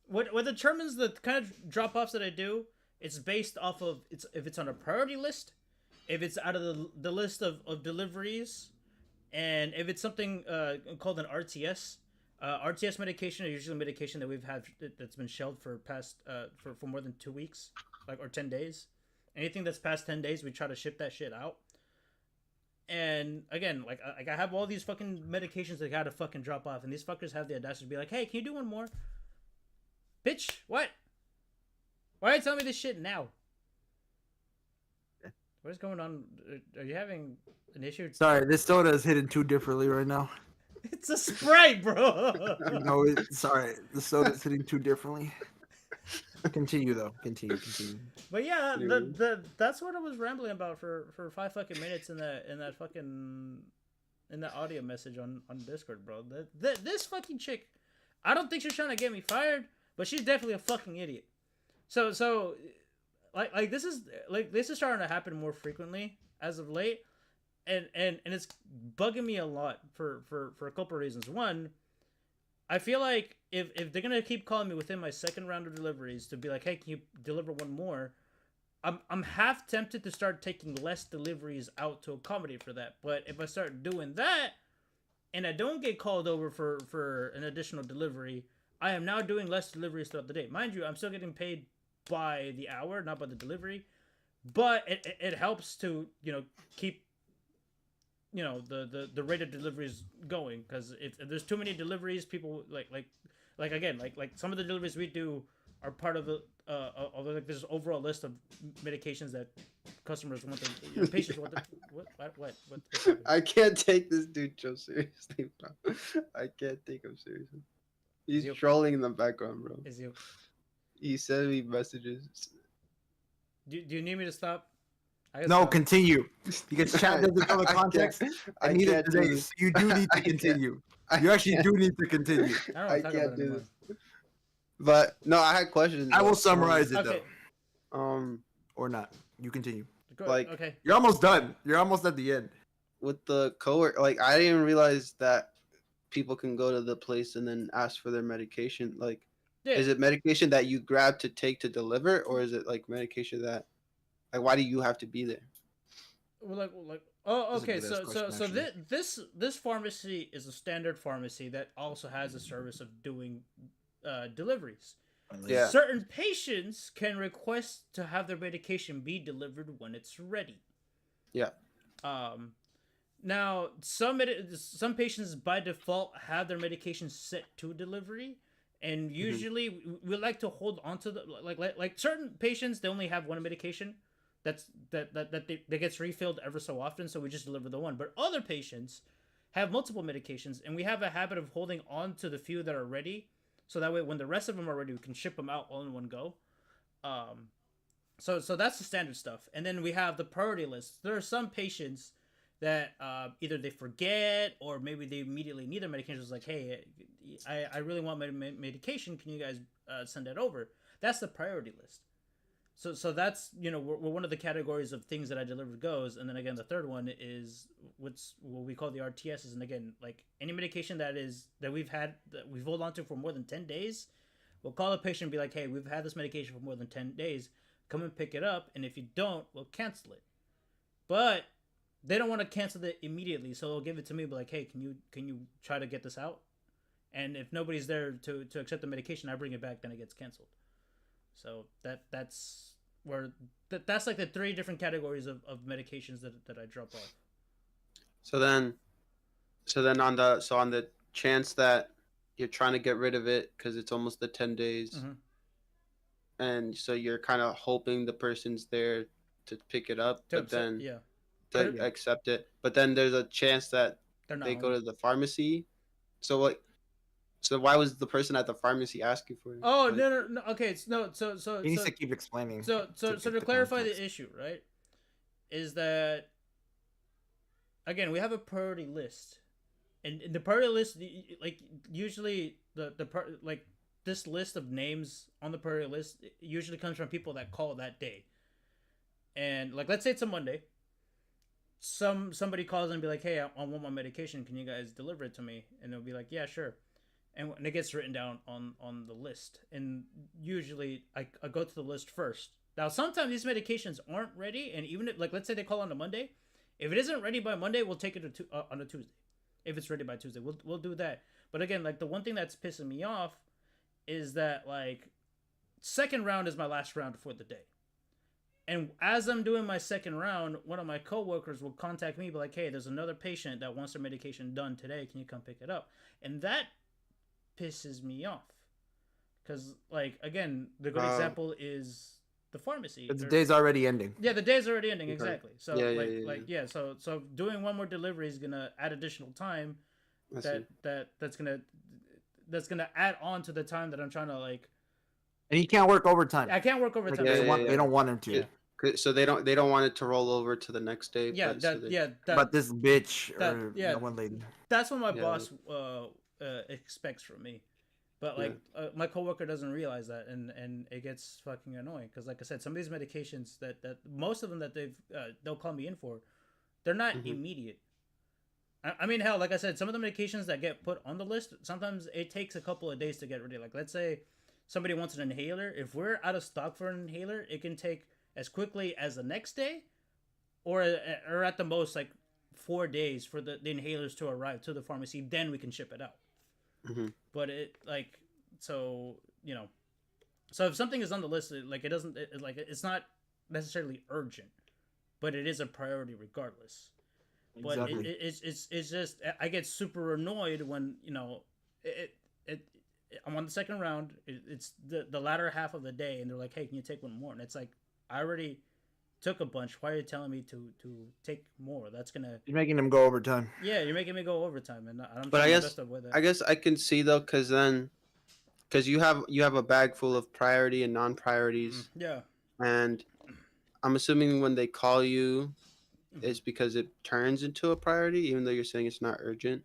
[SPEAKER 2] what determines the kind of drop-offs that I do, it's based off of if it's on a priority list, if it's out of the list of deliveries, and if it's something called an RTS. RTS medication is usually medication that we've had that's been shelved for past for more than 2 weeks, or 10 days. Anything that's past 10 days, we try to ship that shit out. And again, like I have all these fucking medications that gotta fucking drop off, and these fuckers have the audacity to be like, "Hey, can you do one more?" Bitch, what? Why are you telling me this shit now? What is going on? Are you having an issue?
[SPEAKER 1] Sorry, this soda is hitting too differently right now.
[SPEAKER 2] It's a Sprite, bro.
[SPEAKER 1] No, sorry, the soda is hitting too differently. Continue though. Continue.
[SPEAKER 2] But yeah, that's what I was rambling about for 5 fucking minutes in that audio message on Discord, bro. This fucking chick, I don't think she's trying to get me fired, but she's definitely a fucking idiot. So like this is starting to happen more frequently as of late, and it's bugging me a lot for a couple of reasons. One, I feel like if they're gonna keep calling me within my second round of deliveries to be like, hey, can you deliver one more? I'm half tempted to start taking less deliveries out to accommodate for that. But if I start doing that, and I don't get called over for an additional delivery, I am now doing less deliveries throughout the day. Mind you, I'm still getting paid by the hour, not by the delivery. But it helps to, keep the rate of deliveries going, because if there's too many deliveries, people like some of the deliveries we do are part of the like this overall list of medications that customers want to, patients want to. What?
[SPEAKER 3] I can't take this dude so seriously, bro. I can't take him seriously. He's trolling in the background, bro.
[SPEAKER 2] Is you?
[SPEAKER 3] He sent me messages.
[SPEAKER 2] Do you need me to stop?
[SPEAKER 1] No, continue. Because chat doesn't know the context. And neither do they. So you do need to continue. You actually do need to continue.
[SPEAKER 3] I can't do this. But no, I had questions.
[SPEAKER 1] I will summarize it
[SPEAKER 2] okay.
[SPEAKER 1] though. Or not. You continue.
[SPEAKER 2] Okay.
[SPEAKER 1] You're almost done. You're almost at the end.
[SPEAKER 3] With the coworker, like I didn't realize that people can go to the place and then ask for their medication. Like, is it medication that you grab to take to deliver, or is it like medication that, like, why do you have to be there?
[SPEAKER 2] Well, okay. So this pharmacy is a standard pharmacy that also has a service of doing deliveries.
[SPEAKER 3] Yeah.
[SPEAKER 2] Certain patients can request to have their medication be delivered when it's ready.
[SPEAKER 3] Yeah.
[SPEAKER 2] Now some patients by default have their medication set to delivery, and usually we like to hold on to the like certain patients, they only have one medication that gets refilled ever so often, so we just deliver the one. But other patients have multiple medications, and we have a habit of holding on to the few that are ready, so that way when the rest of them are ready, we can ship them out all in one go. So that's the standard stuff. And then we have the priority list. There are some patients that either they forget, or maybe they immediately need their medication. It's like, hey, I really want my medication. Can you guys send that over? That's the priority list. So that's, we're one of the categories of things that I delivered goes. And then again, the third one is what we call the RTSs. And again, like any medication that we've held on to for more than 10 days, we'll call a patient and be like, hey, we've had this medication for more than 10 days. Come and pick it up. And if you don't, we'll cancel it. But they don't want to cancel it immediately. So they'll give it to me, be like, hey, can you try to get this out? and if nobody's there to accept the medication, I bring it back, then it gets canceled. So that's where that's like the 3 different categories of medications that I drop off.
[SPEAKER 3] So then on the chance that you're trying to get rid of it because it's almost the 10 days,
[SPEAKER 2] Mhm.
[SPEAKER 3] and so you're kind of hoping the person's there to pick it up,
[SPEAKER 2] To
[SPEAKER 3] but
[SPEAKER 2] accept-
[SPEAKER 3] then
[SPEAKER 2] yeah,
[SPEAKER 3] to
[SPEAKER 2] Yeah.
[SPEAKER 3] accept it. But then there's a chance that
[SPEAKER 2] they're not
[SPEAKER 3] they
[SPEAKER 2] home.
[SPEAKER 3] go to the pharmacy. So what? So why was the person at the pharmacy asking for it?
[SPEAKER 2] Oh
[SPEAKER 3] Like,
[SPEAKER 2] no. Okay, so
[SPEAKER 1] He needs to keep explaining.
[SPEAKER 2] So
[SPEAKER 1] get
[SPEAKER 2] to
[SPEAKER 1] the
[SPEAKER 2] clarify
[SPEAKER 1] context.
[SPEAKER 2] the issue, right, is that again we have a priority list, and the priority list, like usually like this list of names on the priority list usually comes from people that call that day, and like let's say it's a Monday. Somebody calls and be like, hey, I want my medication. Can you guys deliver it to me? And they'll be like, yeah, sure. And it gets written down on the list. And usually I go to the list first. Now, sometimes these medications aren't ready. And even if, like, let's say they call on a Monday. If it isn't ready by Monday, we'll take it on a Tuesday. If it's ready by Tuesday, we'll do that. But again, like the one thing that's pissing me off is that like second round is my last round for the day. And as I'm doing my second round, one of my coworkers will contact me, be like, hey, there's another patient that wants their medication done today. Can you come pick it up? And that pisses me off. Because, like, again, the good example is the pharmacy.
[SPEAKER 1] The day's already ending.
[SPEAKER 2] Yeah, the day's already ending, exactly. So, so doing one more delivery is going to add additional time that's going to add on to the time that I'm trying to, like...
[SPEAKER 1] And he can't work overtime.
[SPEAKER 2] I can't work overtime.
[SPEAKER 1] Like, they don't want him to.
[SPEAKER 3] Yeah. So they don't want it to roll over to the next day.
[SPEAKER 2] Yeah,
[SPEAKER 1] but this bitch that one lady.
[SPEAKER 2] That's what my boss expects from me. But like my coworker doesn't realize that, and it gets fucking annoying because, like I said, some of these medications that most of them that they'll call me in for, they're not immediate. I mean, hell, like I said, some of the medications that get put on the list, sometimes it takes a couple of days to get ready. Like, let's say somebody wants an inhaler. If we're out of stock for an inhaler, it can take as quickly as the next day, or at the most like 4 days for the inhalers to arrive to the pharmacy. Then we can ship it out. But it like so if something is on the list, like it doesn't it's not necessarily urgent, but it is a priority regardless. Exactly. But it's just I get super annoyed when I'm on the second round. It's the latter half of the day, and they're like, "Hey, can you take one more?" And it's like, I already took a bunch. Why are you telling me to take more? That's gonna... You're
[SPEAKER 1] making them go overtime.
[SPEAKER 2] Yeah, you're making me go overtime, and I'm.
[SPEAKER 3] But I guess I can see though, because you have a bag full of priority and non-priorities.
[SPEAKER 2] Yeah.
[SPEAKER 3] And I'm assuming when they call you, it's because it turns into a priority, even though you're saying it's not urgent.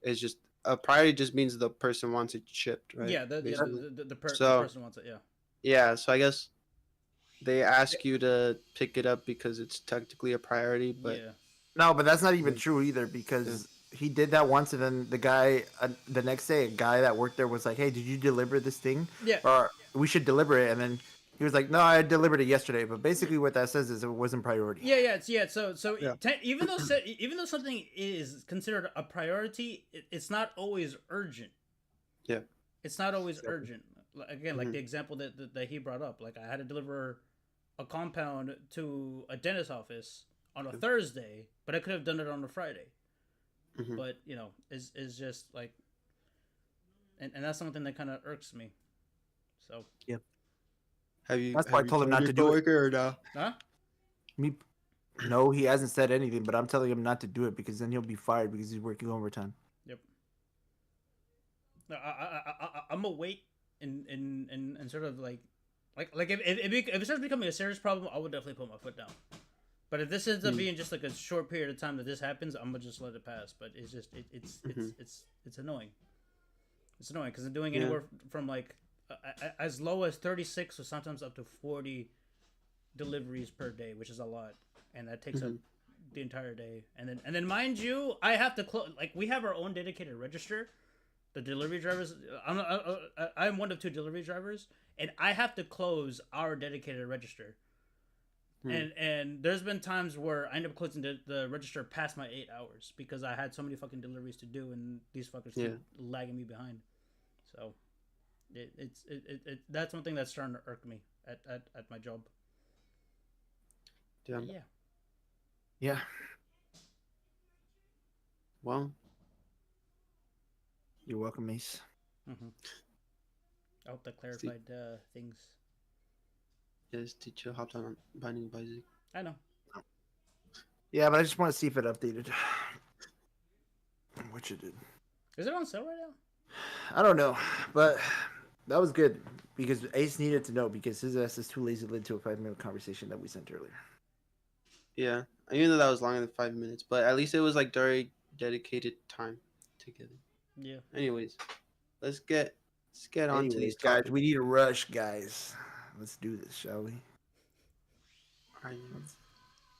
[SPEAKER 3] It's just a priority just means the person wants it shipped, right?
[SPEAKER 2] Yeah, the person wants it. Yeah.
[SPEAKER 3] Yeah, so I guess they ask you to pick it up because it's technically a priority, but
[SPEAKER 1] no, but that's not even true either, because he did that once, and then the guy the next day, a guy that worked there was like, "Hey, did you deliver this thing?
[SPEAKER 2] Yeah,
[SPEAKER 1] or we should deliver it." And then he was like, "No, I delivered it yesterday." But basically, what that says is it wasn't priority.
[SPEAKER 2] So even though something is considered a priority, it's not always urgent.
[SPEAKER 3] Yeah,
[SPEAKER 2] it's not always urgent. Again, like the example that he brought up, like I had to deliver a compound to a dentist office on a Thursday, but I could have done it on a Friday. But it's just like, and that's something that kind of irks me. So
[SPEAKER 1] That's why I told him not to do it.
[SPEAKER 3] Or no?
[SPEAKER 2] Huh?
[SPEAKER 1] No, he hasn't said anything, but I'm telling him not to do it because then he'll be fired because he's working overtime.
[SPEAKER 2] Yep. I'm gonna wait and sort of like if it starts becoming a serious problem, I would definitely put my foot down. But if this ends up being just like a short period of time that this happens, I'm gonna just let it pass. But it's just it's annoying. It's annoying because they're doing anywhere from like as low as 36 or sometimes up to 40 deliveries per day, which is a lot, and that takes up the entire day. And then mind you, I have to close. Like we have our own dedicated register. The delivery drivers, I'm one of 2 delivery drivers, and I have to close our dedicated register. And there's been times where I end up closing the register past my 8 hours because I had so many fucking deliveries to do, and these fuckers keep lagging me behind. So, it's that's one thing that's starting to irk me at my job.
[SPEAKER 3] Damn.
[SPEAKER 2] Yeah.
[SPEAKER 1] Yeah.
[SPEAKER 3] Well,
[SPEAKER 1] You're welcome, Mace.
[SPEAKER 2] Mm-hmm. I hope that clarified things.
[SPEAKER 3] yes, teacher hopped on Binding of Isaac.
[SPEAKER 2] I know.
[SPEAKER 1] Yeah, but I just want to see if it updated. Which it did.
[SPEAKER 2] Is it on sale right now?
[SPEAKER 1] I don't know, but that was good because Ace needed to know because his ass is too lazy to listen to a 5-minute conversation that we sent earlier.
[SPEAKER 3] Yeah, I knew that was longer than 5 minutes, but at least it was like during dedicated time together.
[SPEAKER 2] Yeah.
[SPEAKER 3] Anyways, let's get on to these
[SPEAKER 1] guys.
[SPEAKER 3] topics.
[SPEAKER 1] We need a rush, guys. Let's do this, shall we?
[SPEAKER 3] Are you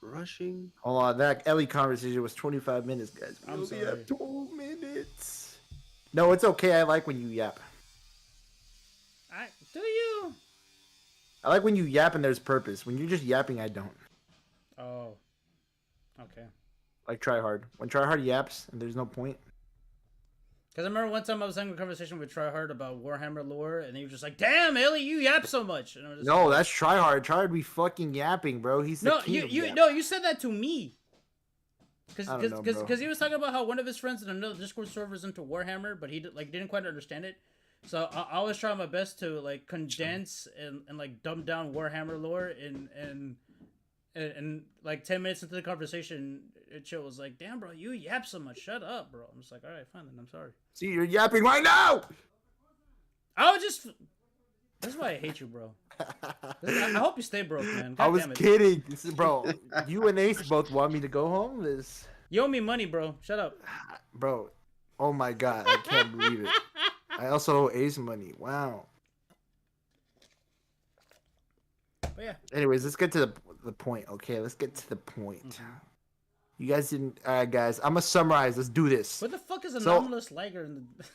[SPEAKER 3] rushing?
[SPEAKER 1] Hold on, that Ellie conversation was 25 minutes, guys. We
[SPEAKER 2] I'm
[SPEAKER 1] only
[SPEAKER 2] sorry.
[SPEAKER 1] have 12 minutes. No, it's okay. I like when you yap.
[SPEAKER 2] Do you?
[SPEAKER 1] I like when you yap and there's purpose. When you're just yapping, I don't.
[SPEAKER 2] Oh. Okay.
[SPEAKER 1] Like Try Hard. When Try Hard yaps and there's no point.
[SPEAKER 2] Because I remember one time I was having a conversation with Tryhard about Warhammer lore, and he was just like, "Damn, Ellie, you yap so much." And I was just
[SPEAKER 1] No,
[SPEAKER 2] like,
[SPEAKER 1] that's Try Hard. Try Hard be fucking yapping, bro. He's the king of yap.
[SPEAKER 2] you said that to me.
[SPEAKER 1] I don't know, bro.
[SPEAKER 2] Because he was talking about how one of his friends in another Discord server is into Warhammer, but he didn't quite understand it. So I was trying my best to like condense and like dumb down Warhammer lore and like 10 minutes into the conversation, Chill was like, "Damn, bro, you yap so much. Shut up, bro." I'm just like, "All right, fine, then. I'm sorry."
[SPEAKER 1] See, you're yapping right now.
[SPEAKER 2] I was just. That's why I hate you, bro. I hope you stay broke, man. God
[SPEAKER 1] I was
[SPEAKER 2] damn it.
[SPEAKER 1] kidding, bro. You and Ace both want me to go homeless,
[SPEAKER 2] You owe me money, bro. Shut up.
[SPEAKER 1] bro. Oh my god, I can't believe it. I also owe Ace money. Wow.
[SPEAKER 2] But yeah.
[SPEAKER 1] Anyways, let's get to the point. Okay, let's get to the point.
[SPEAKER 2] Mm-hmm.
[SPEAKER 1] You guys didn't. All right, guys. I'm gonna summarize. Let's do this.
[SPEAKER 2] What the fuck is
[SPEAKER 1] So-
[SPEAKER 2] anomalous liger in the?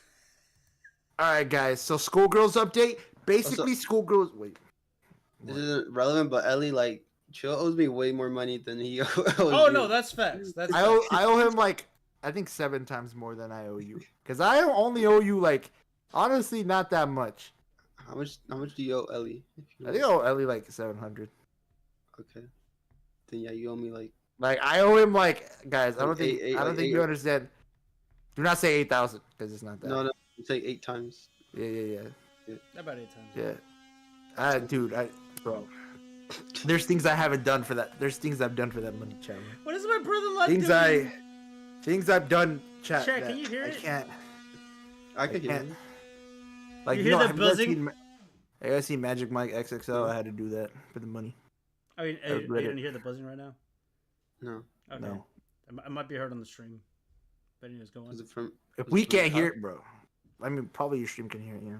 [SPEAKER 1] All right, guys. So Schoolgirls update. Basically, Schoolgirls. Wait.
[SPEAKER 3] This isn't relevant, but Ellie, like, Chill owes me way more money than he owes
[SPEAKER 2] Oh
[SPEAKER 3] you.
[SPEAKER 2] no, that's facts. That's
[SPEAKER 1] I owe him like I think 7 times more than I owe you. Cause I only owe you like honestly not that much.
[SPEAKER 3] How much do you owe Ellie?
[SPEAKER 1] I think I owe Ellie like 700.
[SPEAKER 3] Okay. Then yeah, you owe me like.
[SPEAKER 1] Like I owe him like guys. I don't think
[SPEAKER 3] Eight,
[SPEAKER 1] I don't
[SPEAKER 3] like
[SPEAKER 1] think
[SPEAKER 3] eight.
[SPEAKER 1] you understand. Do not say 8,000 because it's not that.
[SPEAKER 3] No, it's like 8 times.
[SPEAKER 1] Yeah.
[SPEAKER 2] about 8 times.
[SPEAKER 1] Yeah. Dude, bro. There's things I haven't done for that. There's things I've done for that money, chat.
[SPEAKER 2] What is my brother-in-law doing?
[SPEAKER 1] Things I've done, chat.
[SPEAKER 2] Chat,
[SPEAKER 1] that
[SPEAKER 2] can you hear it?
[SPEAKER 1] I can't.
[SPEAKER 3] I can hear
[SPEAKER 1] can't.
[SPEAKER 3] you.
[SPEAKER 1] Like
[SPEAKER 2] You hear the
[SPEAKER 1] have you guys
[SPEAKER 2] buzzing?
[SPEAKER 1] seen I guys see Magic Mike XXL. I had to do that for the money.
[SPEAKER 2] I mean,
[SPEAKER 1] I
[SPEAKER 2] you
[SPEAKER 1] read
[SPEAKER 2] didn't
[SPEAKER 1] it.
[SPEAKER 2] hear the buzzing right now?
[SPEAKER 3] No.
[SPEAKER 2] Okay.
[SPEAKER 1] No.
[SPEAKER 2] I might be heard on the stream. But anyways, go on.
[SPEAKER 3] Is it from?
[SPEAKER 1] If
[SPEAKER 3] is
[SPEAKER 1] we
[SPEAKER 3] it from
[SPEAKER 1] can't
[SPEAKER 3] the
[SPEAKER 1] hear
[SPEAKER 3] top?
[SPEAKER 1] it, bro. I mean, probably your stream can hear it. Yeah.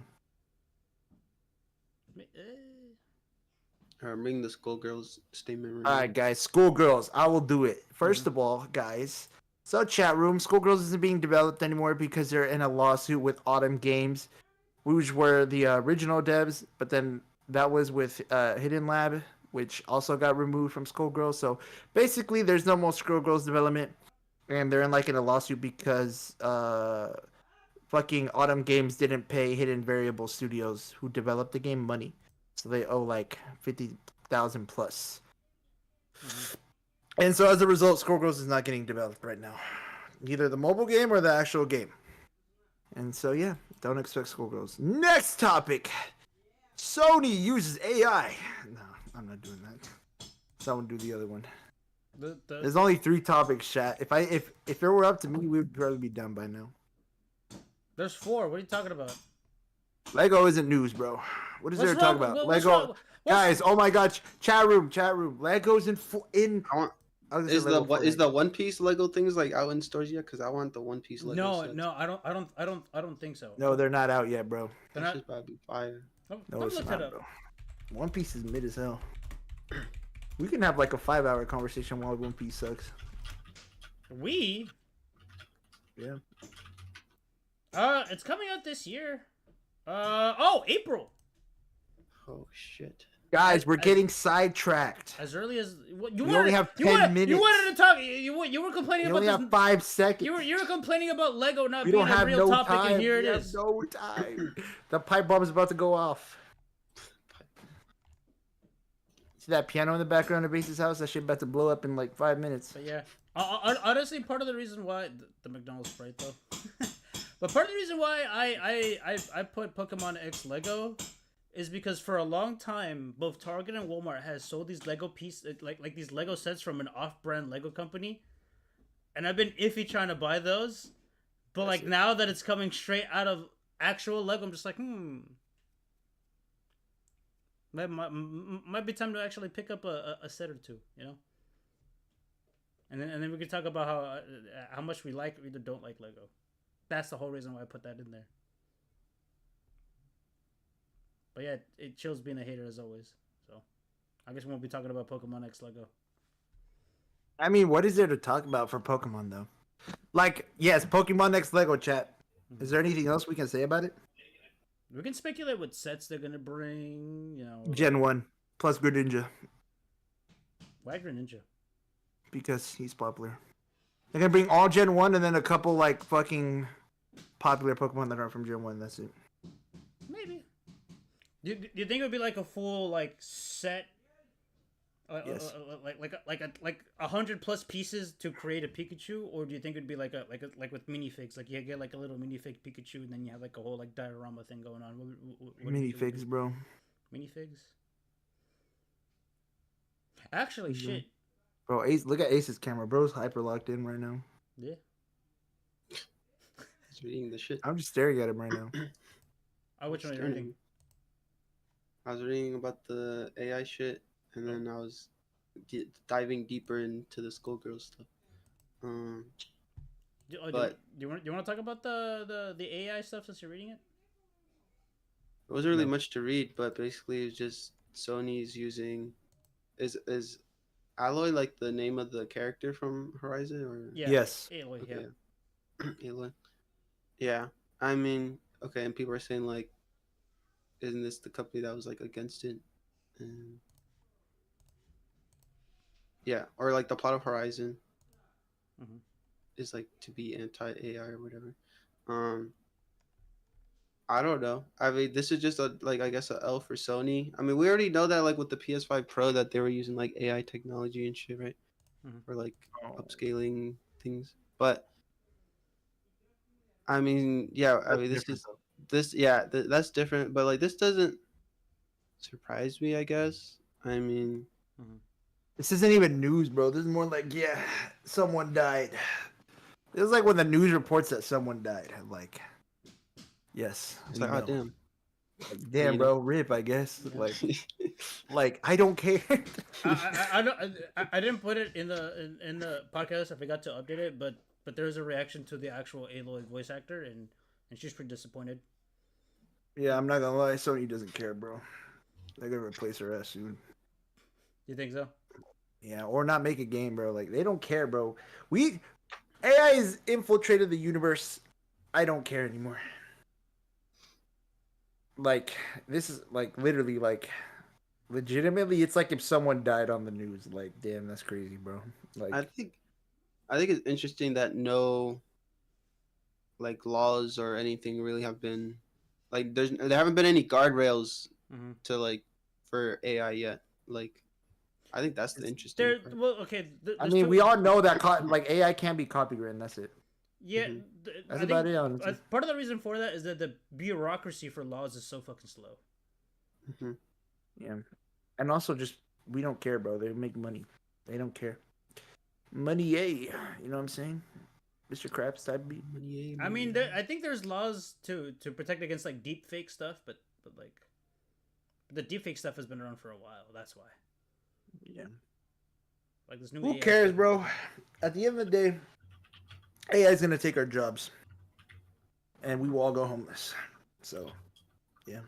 [SPEAKER 3] I'm reading the Skullgirls statement. Right
[SPEAKER 1] All right, guys. Schoolgirls. I will do it. First of all, guys. So chat room. Schoolgirls isn't being developed anymore because they're in a lawsuit with Autumn Games, which were the original devs. But then that was with Hidden Lab, which also got removed from Schoolgirls. So basically, there's no more Schoolgirls development, and they're in a lawsuit because fucking Autumn Games didn't pay Hidden Variable Studios, who developed the game, money. So they owe like 50,000 plus. And so as a result, Skullgirls is not getting developed right now. Either the mobile game or the actual game. And so yeah, don't expect Skullgirls. Next topic. Sony uses AI. No, I'm not doing that. Someone do the other one. There's only 3 topics, chat. If it were up to me, we would probably be done by now.
[SPEAKER 2] There's 4. What are you talking about?
[SPEAKER 1] Lego isn't news, bro. What is there to talk about?
[SPEAKER 2] What's
[SPEAKER 1] Lego,
[SPEAKER 2] wrong?
[SPEAKER 1] guys. Oh my God, chat room. Lego's in.
[SPEAKER 3] I want.
[SPEAKER 1] I was gonna
[SPEAKER 3] Is
[SPEAKER 1] say
[SPEAKER 3] the
[SPEAKER 1] Lego
[SPEAKER 3] what is
[SPEAKER 1] Fortnite.
[SPEAKER 3] the One Piece Lego things like out in stores yet? Because I want the One Piece Lego.
[SPEAKER 2] No,
[SPEAKER 3] sets.
[SPEAKER 2] no, I don't think so.
[SPEAKER 1] No, they're not out yet, bro.
[SPEAKER 2] They're
[SPEAKER 3] That
[SPEAKER 2] not.
[SPEAKER 3] shit's about to be fire.
[SPEAKER 1] No, it's
[SPEAKER 2] look
[SPEAKER 1] not,
[SPEAKER 2] it up.
[SPEAKER 1] bro. One Piece is mid as hell. We can have like a 5-hour conversation while One Piece sucks.
[SPEAKER 2] We?
[SPEAKER 1] Yeah.
[SPEAKER 2] It's coming out this year. April.
[SPEAKER 3] Oh shit.
[SPEAKER 1] Guys, we're getting sidetracked.
[SPEAKER 2] as early as what
[SPEAKER 1] We only have 10 minutes.
[SPEAKER 2] You wanted to talk. You were complaining
[SPEAKER 1] We
[SPEAKER 2] about
[SPEAKER 1] only
[SPEAKER 2] this.
[SPEAKER 1] have 5 seconds.
[SPEAKER 2] You were complaining about Lego not
[SPEAKER 1] We
[SPEAKER 2] being
[SPEAKER 1] don't
[SPEAKER 2] a
[SPEAKER 1] have
[SPEAKER 2] real
[SPEAKER 1] no
[SPEAKER 2] topic,
[SPEAKER 1] time.
[SPEAKER 2] and here it
[SPEAKER 1] we
[SPEAKER 2] is.
[SPEAKER 1] have no time. The pipe bomb is about to go off. See that piano in the background of Base's house? That shit about to blow up in like 5 minutes.
[SPEAKER 2] But yeah, honestly, part of the reason why the McDonald's Sprite though, but part of the reason why I put Pokemon X Lego is because for a long time both Target and Walmart has sold these Lego pieces like these Lego sets from an off-brand Lego company, and I've been iffy trying to buy those, but like now that it's coming straight out of actual Lego, I'm just like might be time to actually pick up a set or two, you know. And then we can talk about how much we like or either don't like Lego. That's the whole reason why I put that in there. But yeah, it chills being a hater as always. So I guess we won't be talking about Pokemon X Lego.
[SPEAKER 1] I mean, what is there to talk about for Pokemon though? Like, yes, Pokemon X Lego chat. Is there anything else we can say about it?
[SPEAKER 2] We can speculate what sets they're gonna bring. You know,
[SPEAKER 1] Gen 1 plus Greninja
[SPEAKER 2] why Greninja?
[SPEAKER 1] because he's popular. They're gonna bring all Gen 1 and then a couple like fucking popular Pokemon that aren't from Gen 1. That's it.
[SPEAKER 2] Maybe. Do you think it would be like a full like set?
[SPEAKER 1] Yes.
[SPEAKER 2] Like 100+ pieces to create a Pikachu, or do you think it'd be like with minifigs? Like you get like a little minifig Pikachu, and then you have like a whole like diorama thing going on. What
[SPEAKER 1] Minifigs, bro.
[SPEAKER 2] Minifigs. Actually, shit.
[SPEAKER 1] Bro, Ace, look at Ace's camera. Bro's hyper locked in right now.
[SPEAKER 2] Yeah.
[SPEAKER 3] He's reading the shit.
[SPEAKER 1] I'm just staring at him right now.
[SPEAKER 2] Oh, which one are you reading?
[SPEAKER 3] I was reading about the AI shit, and then I was diving deeper into the Skullgirl stuff.
[SPEAKER 2] Do
[SPEAKER 3] But
[SPEAKER 2] you want to talk about the AI stuff since you're reading it?
[SPEAKER 3] it wasn't really much to read, but basically it's just Sony's using is Aloy like the name of the character from Horizon or
[SPEAKER 2] Yeah.
[SPEAKER 1] Yes.
[SPEAKER 2] Aloy,
[SPEAKER 3] okay.
[SPEAKER 2] yeah.
[SPEAKER 3] Aloy. Yeah. I mean, okay, and people are saying like, isn't this the company that was like against it? And yeah, or like the plot of Horizon is like to be anti-AI or whatever. I don't know. I mean, this is just a like I guess a L for Sony. I mean, we already know that like with the PS5 Pro that they were using like AI technology and shit, right? For like upscaling things. But I mean, yeah, I mean that's different, but like this doesn't surprise me, I guess. I mean,
[SPEAKER 1] This isn't even news, bro. This is more like, yeah, someone died. This is like when the news reports that someone died. I'm like, yes.
[SPEAKER 3] it's
[SPEAKER 1] we
[SPEAKER 3] like, oh
[SPEAKER 1] know.
[SPEAKER 3] damn.
[SPEAKER 1] Like, damn, bro, rip, I guess. Like I don't care.
[SPEAKER 2] I didn't put it in the podcast. I forgot to update it, but there is a reaction to the actual Aloy voice actor, and she's pretty disappointed.
[SPEAKER 1] Yeah, I'm not gonna lie. Sony doesn't care, bro. They're gonna replace her ass soon.
[SPEAKER 2] You think so?
[SPEAKER 1] Yeah, or not make a game, bro. Like they don't care, bro. AI has infiltrated the universe. I don't care anymore. Like this is like literally like legitimately it's like if someone died on the news. Like damn, that's crazy, bro. Like
[SPEAKER 3] I think it's interesting that no like laws or anything really have been like there haven't been any guardrails to like for AI yet. Like I think that's the interesting part.
[SPEAKER 2] Well, okay.
[SPEAKER 1] I mean, we all know that like AI can't be copywritten. That's it.
[SPEAKER 2] Yeah,
[SPEAKER 1] That's about it. Honestly.
[SPEAKER 2] Part of the reason for that is that the bureaucracy for laws is so fucking slow.
[SPEAKER 1] Yeah, and also just we don't care, bro. They make money. They don't care. Money, you know what I'm saying? Mr. Krabs type beat.
[SPEAKER 2] I mean, I think there's laws to protect against like deep fake stuff, but like the deep fake stuff has been around for a while. That's why.
[SPEAKER 1] Yeah.
[SPEAKER 2] Like this new.
[SPEAKER 1] Who
[SPEAKER 2] AI
[SPEAKER 1] cares,
[SPEAKER 2] stuff.
[SPEAKER 1] bro? At the end of the day, AI is gonna take our jobs, and we will all go homeless. So, yeah.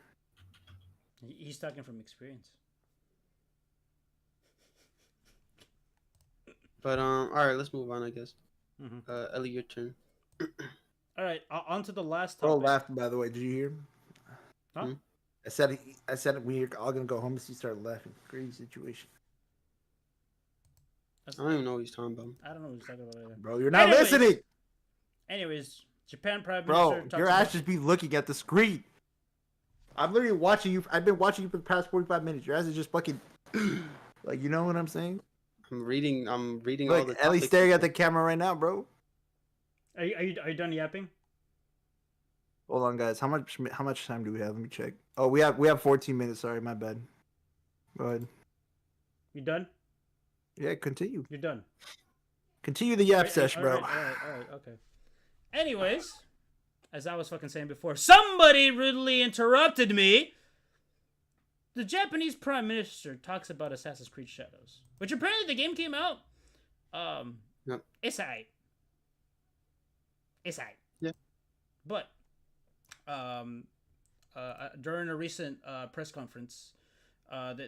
[SPEAKER 2] He's talking from experience.
[SPEAKER 3] But all right, let's move on, I guess. Ellie, your turn.
[SPEAKER 2] All right, on to the last
[SPEAKER 1] Bro
[SPEAKER 2] topic.
[SPEAKER 1] laughed, by the way. Did you hear?
[SPEAKER 2] Huh?
[SPEAKER 1] I said we're all gonna go home. He started laughing. Crazy situation,
[SPEAKER 3] I don't even know what he's talking about.
[SPEAKER 2] I don't know what he's talking about either.
[SPEAKER 1] bro. You're not
[SPEAKER 2] Anyways,
[SPEAKER 1] listening,
[SPEAKER 2] Anyways, Japan Prime
[SPEAKER 1] bro.
[SPEAKER 2] Minister talks
[SPEAKER 1] Your
[SPEAKER 2] about...
[SPEAKER 1] ass just be looking at the screen. I'm literally watching you. I've been watching you for the past 45 minutes. Your ass is just fucking like, you know what I'm saying?
[SPEAKER 3] I'm reading all
[SPEAKER 1] Look,
[SPEAKER 3] the
[SPEAKER 1] Ellie's
[SPEAKER 3] topics.
[SPEAKER 1] staring at the camera right now, bro.
[SPEAKER 2] Are you done yapping?
[SPEAKER 1] Hold on, guys. How much time do we have? Let me check. Oh, we have 14 minutes. Sorry, my bad. Go ahead.
[SPEAKER 2] You done?
[SPEAKER 1] Yeah, continue.
[SPEAKER 2] You're done.
[SPEAKER 1] Continue the yap sesh, bro.
[SPEAKER 2] All right, okay. Anyways, as I was fucking saying before, somebody rudely interrupted me. The Japanese Prime Minister talks about Assassin's Creed Shadows, which apparently the game came out.
[SPEAKER 3] Yep.
[SPEAKER 2] It's aight. It's aight.
[SPEAKER 3] Yeah.
[SPEAKER 2] But, during a recent press conference, they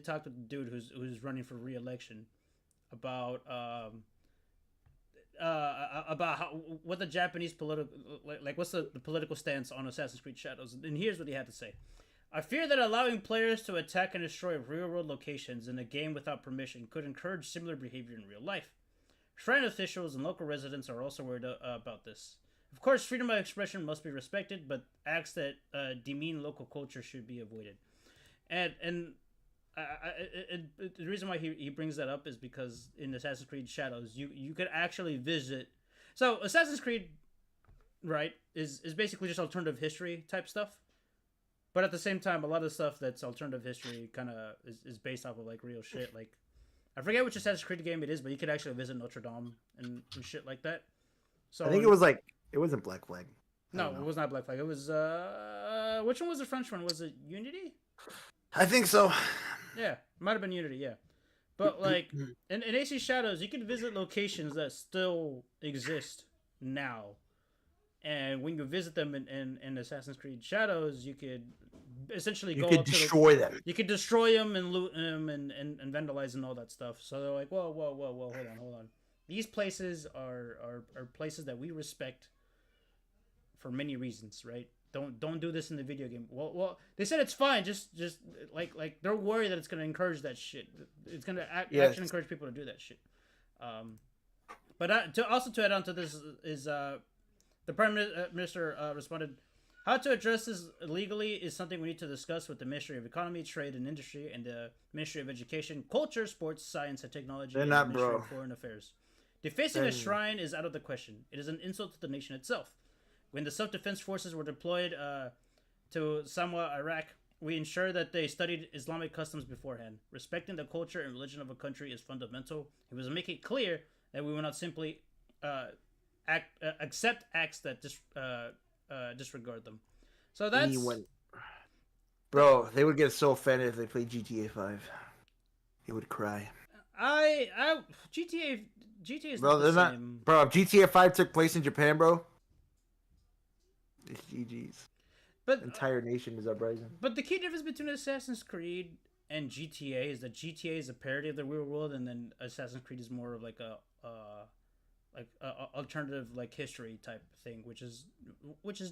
[SPEAKER 2] talked with the dude who's running for re-election about what the Japanese political what's the political stance on Assassin's Creed Shadows, and here's what he had to say. I fear that allowing players to attack and destroy real-world locations in a game without permission could encourage similar behavior in real life. Shrine officials and local residents are also worried about this. Of course, freedom of expression must be respected, but acts that demean local culture should be avoided. And the reason why he brings that up is because in Assassin's Creed Shadows, you could actually visit. So Assassin's Creed, right, is basically just alternative history type stuff. But at the same time, a lot of stuff that's alternative history kind of is based off of like real shit. Like, I forget which Assassin's Creed game it is, but you could actually visit Notre Dame and shit like that. So
[SPEAKER 1] I think it was like, it wasn't Black Flag.
[SPEAKER 2] No, it was not Black Flag. It was which one was the French one? Was it Unity?
[SPEAKER 1] I think so.
[SPEAKER 2] Yeah, it might have been Unity. Yeah, but like in AC Shadows, you can visit locations that still exist now, and when you visit them in Assassin's Creed Shadows, you could essentially
[SPEAKER 1] You
[SPEAKER 2] go
[SPEAKER 1] could
[SPEAKER 2] up
[SPEAKER 1] destroy them.
[SPEAKER 2] You could destroy them and loot them and vandalize and all that stuff. So they're like, whoa, hold on. These places are places that we respect for many reasons, right? Don't do this in the video game. Well, they said it's fine. Just like they're worried that it's gonna encourage that shit. It's gonna actually encourage people to do that shit. But to add on to this is the Prime Minister responded, how to address this legally is something we need to discuss with the Ministry of Economy, Trade and Industry, and the Ministry of Education, Culture, Sports, Science, and Technology,
[SPEAKER 1] They're
[SPEAKER 2] and
[SPEAKER 1] not,
[SPEAKER 2] the Ministry
[SPEAKER 1] bro.
[SPEAKER 2] of Foreign Affairs. Defacing a shrine is out of the question. It is an insult to the nation itself. When the self-defense forces were deployed to Samwa, Iraq, we ensured that they studied Islamic customs beforehand. Respecting the culture and religion of a country is fundamental. It was making it clear that we will not simply accept acts that disregard them. So that's...
[SPEAKER 1] Bro, they would get so offended if they played GTA 5. They would cry.
[SPEAKER 2] GTA is
[SPEAKER 1] Bro,
[SPEAKER 2] not the
[SPEAKER 1] they're
[SPEAKER 2] same.
[SPEAKER 1] Bro, if GTA 5 took place in Japan, bro, it's GG's.
[SPEAKER 2] But
[SPEAKER 1] Entire nation is uprising.
[SPEAKER 2] But the key difference between Assassin's Creed and GTA is that GTA is a parody of the real world, and then Assassin's Creed is more of like a alternative like history type thing, which is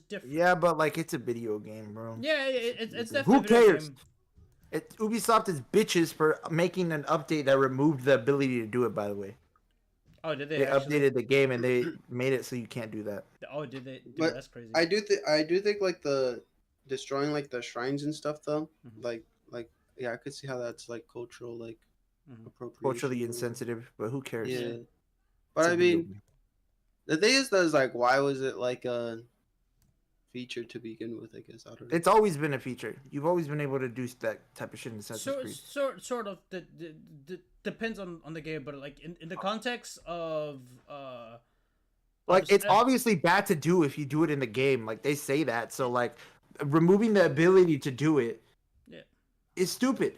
[SPEAKER 2] different.
[SPEAKER 1] Yeah, but like it's a video game, bro.
[SPEAKER 2] Yeah, it's definitely.
[SPEAKER 1] Who
[SPEAKER 2] a video
[SPEAKER 1] cares?
[SPEAKER 2] game.
[SPEAKER 1] Ubisoft is bitches for making an update that removed the ability to do it. By the way,
[SPEAKER 2] Oh, did they?
[SPEAKER 1] they
[SPEAKER 2] actually?
[SPEAKER 1] updated the game and they made it so you can't do that.
[SPEAKER 2] Oh, did they? Dude,
[SPEAKER 3] But
[SPEAKER 2] that's crazy.
[SPEAKER 3] I do think like the destroying like the shrines and stuff though,
[SPEAKER 2] Mhm.
[SPEAKER 3] like yeah, I could see how that's like cultural like
[SPEAKER 2] Mhm.
[SPEAKER 3] appropriation.
[SPEAKER 1] Culturally insensitive, but who cares?
[SPEAKER 3] Yeah,
[SPEAKER 1] It's
[SPEAKER 3] but
[SPEAKER 1] a
[SPEAKER 3] I
[SPEAKER 1] video
[SPEAKER 3] mean,
[SPEAKER 1] game.
[SPEAKER 3] the thing is, though, is like, why was it like a feature to begin with? I guess I don't know.
[SPEAKER 1] It's always been a feature. You've always been able to do that type of shit in Assassin's Creed.
[SPEAKER 2] Sort of. Depends on the game, but like in the context of
[SPEAKER 1] Like, it's
[SPEAKER 2] Obs-
[SPEAKER 1] obviously bad to do if you do it in the game. Like, they say that. So, like, removing the ability to do it
[SPEAKER 2] Yeah.
[SPEAKER 1] is stupid.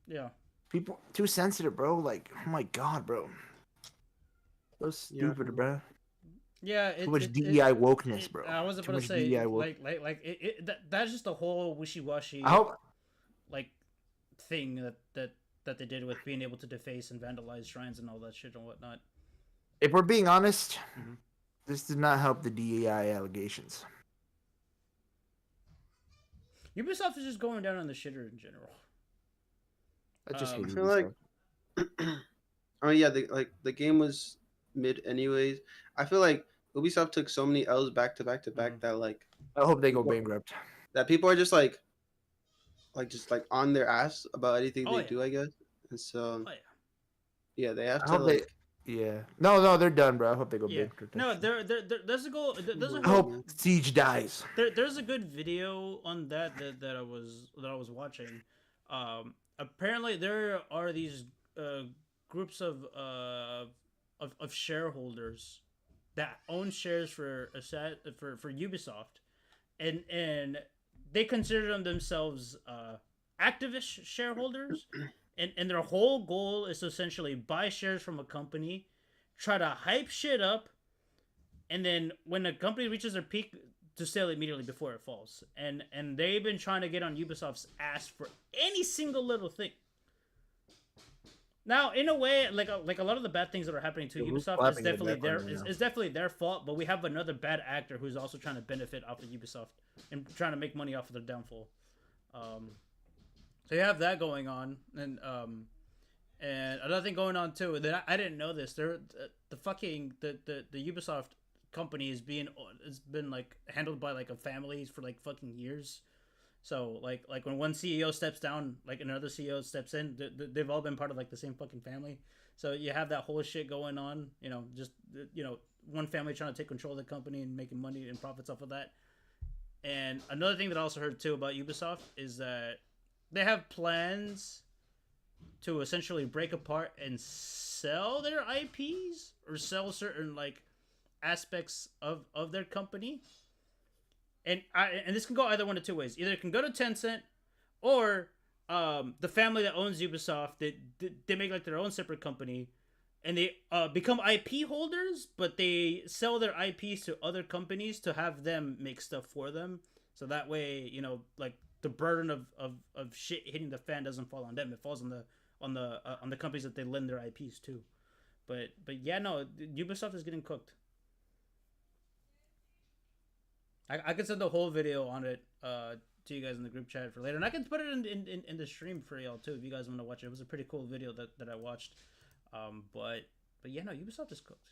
[SPEAKER 2] yeah.
[SPEAKER 1] People, too sensitive, bro. Like, oh my god, bro. So stupid, bro.
[SPEAKER 2] Yeah,
[SPEAKER 1] Too much DEI wokeness,
[SPEAKER 2] it-
[SPEAKER 1] bro.
[SPEAKER 2] I was
[SPEAKER 1] Too
[SPEAKER 2] about to
[SPEAKER 1] much
[SPEAKER 2] say,
[SPEAKER 1] DEI woke.
[SPEAKER 2] that's just a whole wishy-washy
[SPEAKER 1] I hope,
[SPEAKER 2] like thing that they did with being able to deface and vandalize shrines and all that shit and whatnot.
[SPEAKER 1] if we're being honest,
[SPEAKER 2] Mhm.
[SPEAKER 1] this did not help the DEI allegations.
[SPEAKER 2] Ubisoft is just going down on the shitter in general.
[SPEAKER 1] I just hate
[SPEAKER 3] I feel like,
[SPEAKER 1] Ubisoft.
[SPEAKER 3] I mean, yeah, the game was mid anyways. I feel like Ubisoft took so many L's back to back to back that like
[SPEAKER 1] I hope they go
[SPEAKER 3] people-
[SPEAKER 1] bankrupt.
[SPEAKER 3] that people are just like on their ass about anything
[SPEAKER 2] Oh,
[SPEAKER 3] they
[SPEAKER 2] yeah.
[SPEAKER 3] do, I guess. And so
[SPEAKER 2] Oh,
[SPEAKER 3] yeah, they have
[SPEAKER 1] I
[SPEAKER 3] to
[SPEAKER 1] hope
[SPEAKER 3] like.
[SPEAKER 1] Yeah. No, they're done, bro. I hope they go
[SPEAKER 2] Yeah.
[SPEAKER 1] bankrupt.
[SPEAKER 2] No, there's a goal. There's a
[SPEAKER 1] I hope Siege dies.
[SPEAKER 2] there's a good video on that I was watching. Apparently there are these groups of shareholders that own shares for Ubisoft, and they consider themselves activist shareholders, and their whole goal is to essentially buy shares from a company, try to hype shit up, and then when the company reaches their peak, to sell immediately before it falls. And they've been trying to get on Ubisoft's ass for any single little thing. Now, in a way, like a lot of the bad things that are happening to Ubisoft is definitely their fault. But we have another bad actor who's also trying to benefit off of Ubisoft and trying to make money off of their downfall. So you have that going on, and another thing going on too that I didn't know this. The Ubisoft company has been like handled by like a family for like fucking years. So like when one CEO steps down, like another CEO steps in, they've all been part of like the same fucking family. So you have that whole shit going on, just one family trying to take control of the company and making money and profits off of that. And another thing that I also heard too about Ubisoft is that they have plans to essentially break apart and sell their IPs or sell certain like aspects of their company. And this can go either one of two ways. Either it can go to Tencent, or the family that owns Ubisoft, they make like their own separate company, and they become IP holders, but they sell their IPs to other companies to have them make stuff for them. So that way, like the burden of shit hitting the fan doesn't fall on them. It falls on the companies that they lend their IPs to. But yeah, no, Ubisoft is getting cooked. I could send the whole video on it to you guys in the group chat for later, and I can put it in the stream for y'all too if you guys want to watch it. It was a pretty cool video that I watched. But yeah, no, Ubisoft is cooked.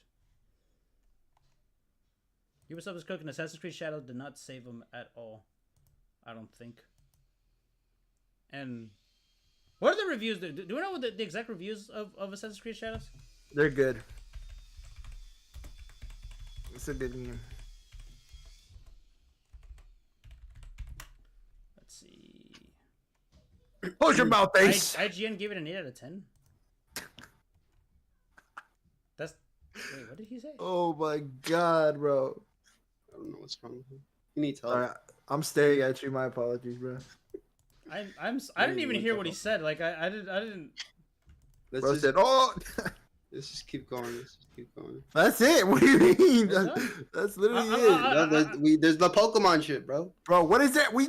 [SPEAKER 2] Ubisoft is cooked, and Assassin's Creed Shadows did not save them at all. I don't think. And what are the reviews? Do we know what the exact reviews of Assassin's Creed Shadows?
[SPEAKER 1] They're good. It's a good game.
[SPEAKER 2] Let's see.
[SPEAKER 1] Close your mouth, Ace.
[SPEAKER 2] IGN gave it an 8 out of 10. Wait, what did he say?
[SPEAKER 1] Oh my god, bro.
[SPEAKER 3] I don't know what's wrong with him. He needs help.
[SPEAKER 1] Alright, I'm staring at you. My apologies, bro.
[SPEAKER 2] I didn't even hear what he said. Like I didn't.
[SPEAKER 3] Let's
[SPEAKER 1] Bro
[SPEAKER 3] just,
[SPEAKER 1] said, "Oh,
[SPEAKER 3] let's just keep going. Let's just keep going.
[SPEAKER 1] that's it." What do you mean?
[SPEAKER 2] That's
[SPEAKER 1] That's literally it,
[SPEAKER 3] There's the Pokemon shit, bro.
[SPEAKER 1] bro. What is that? We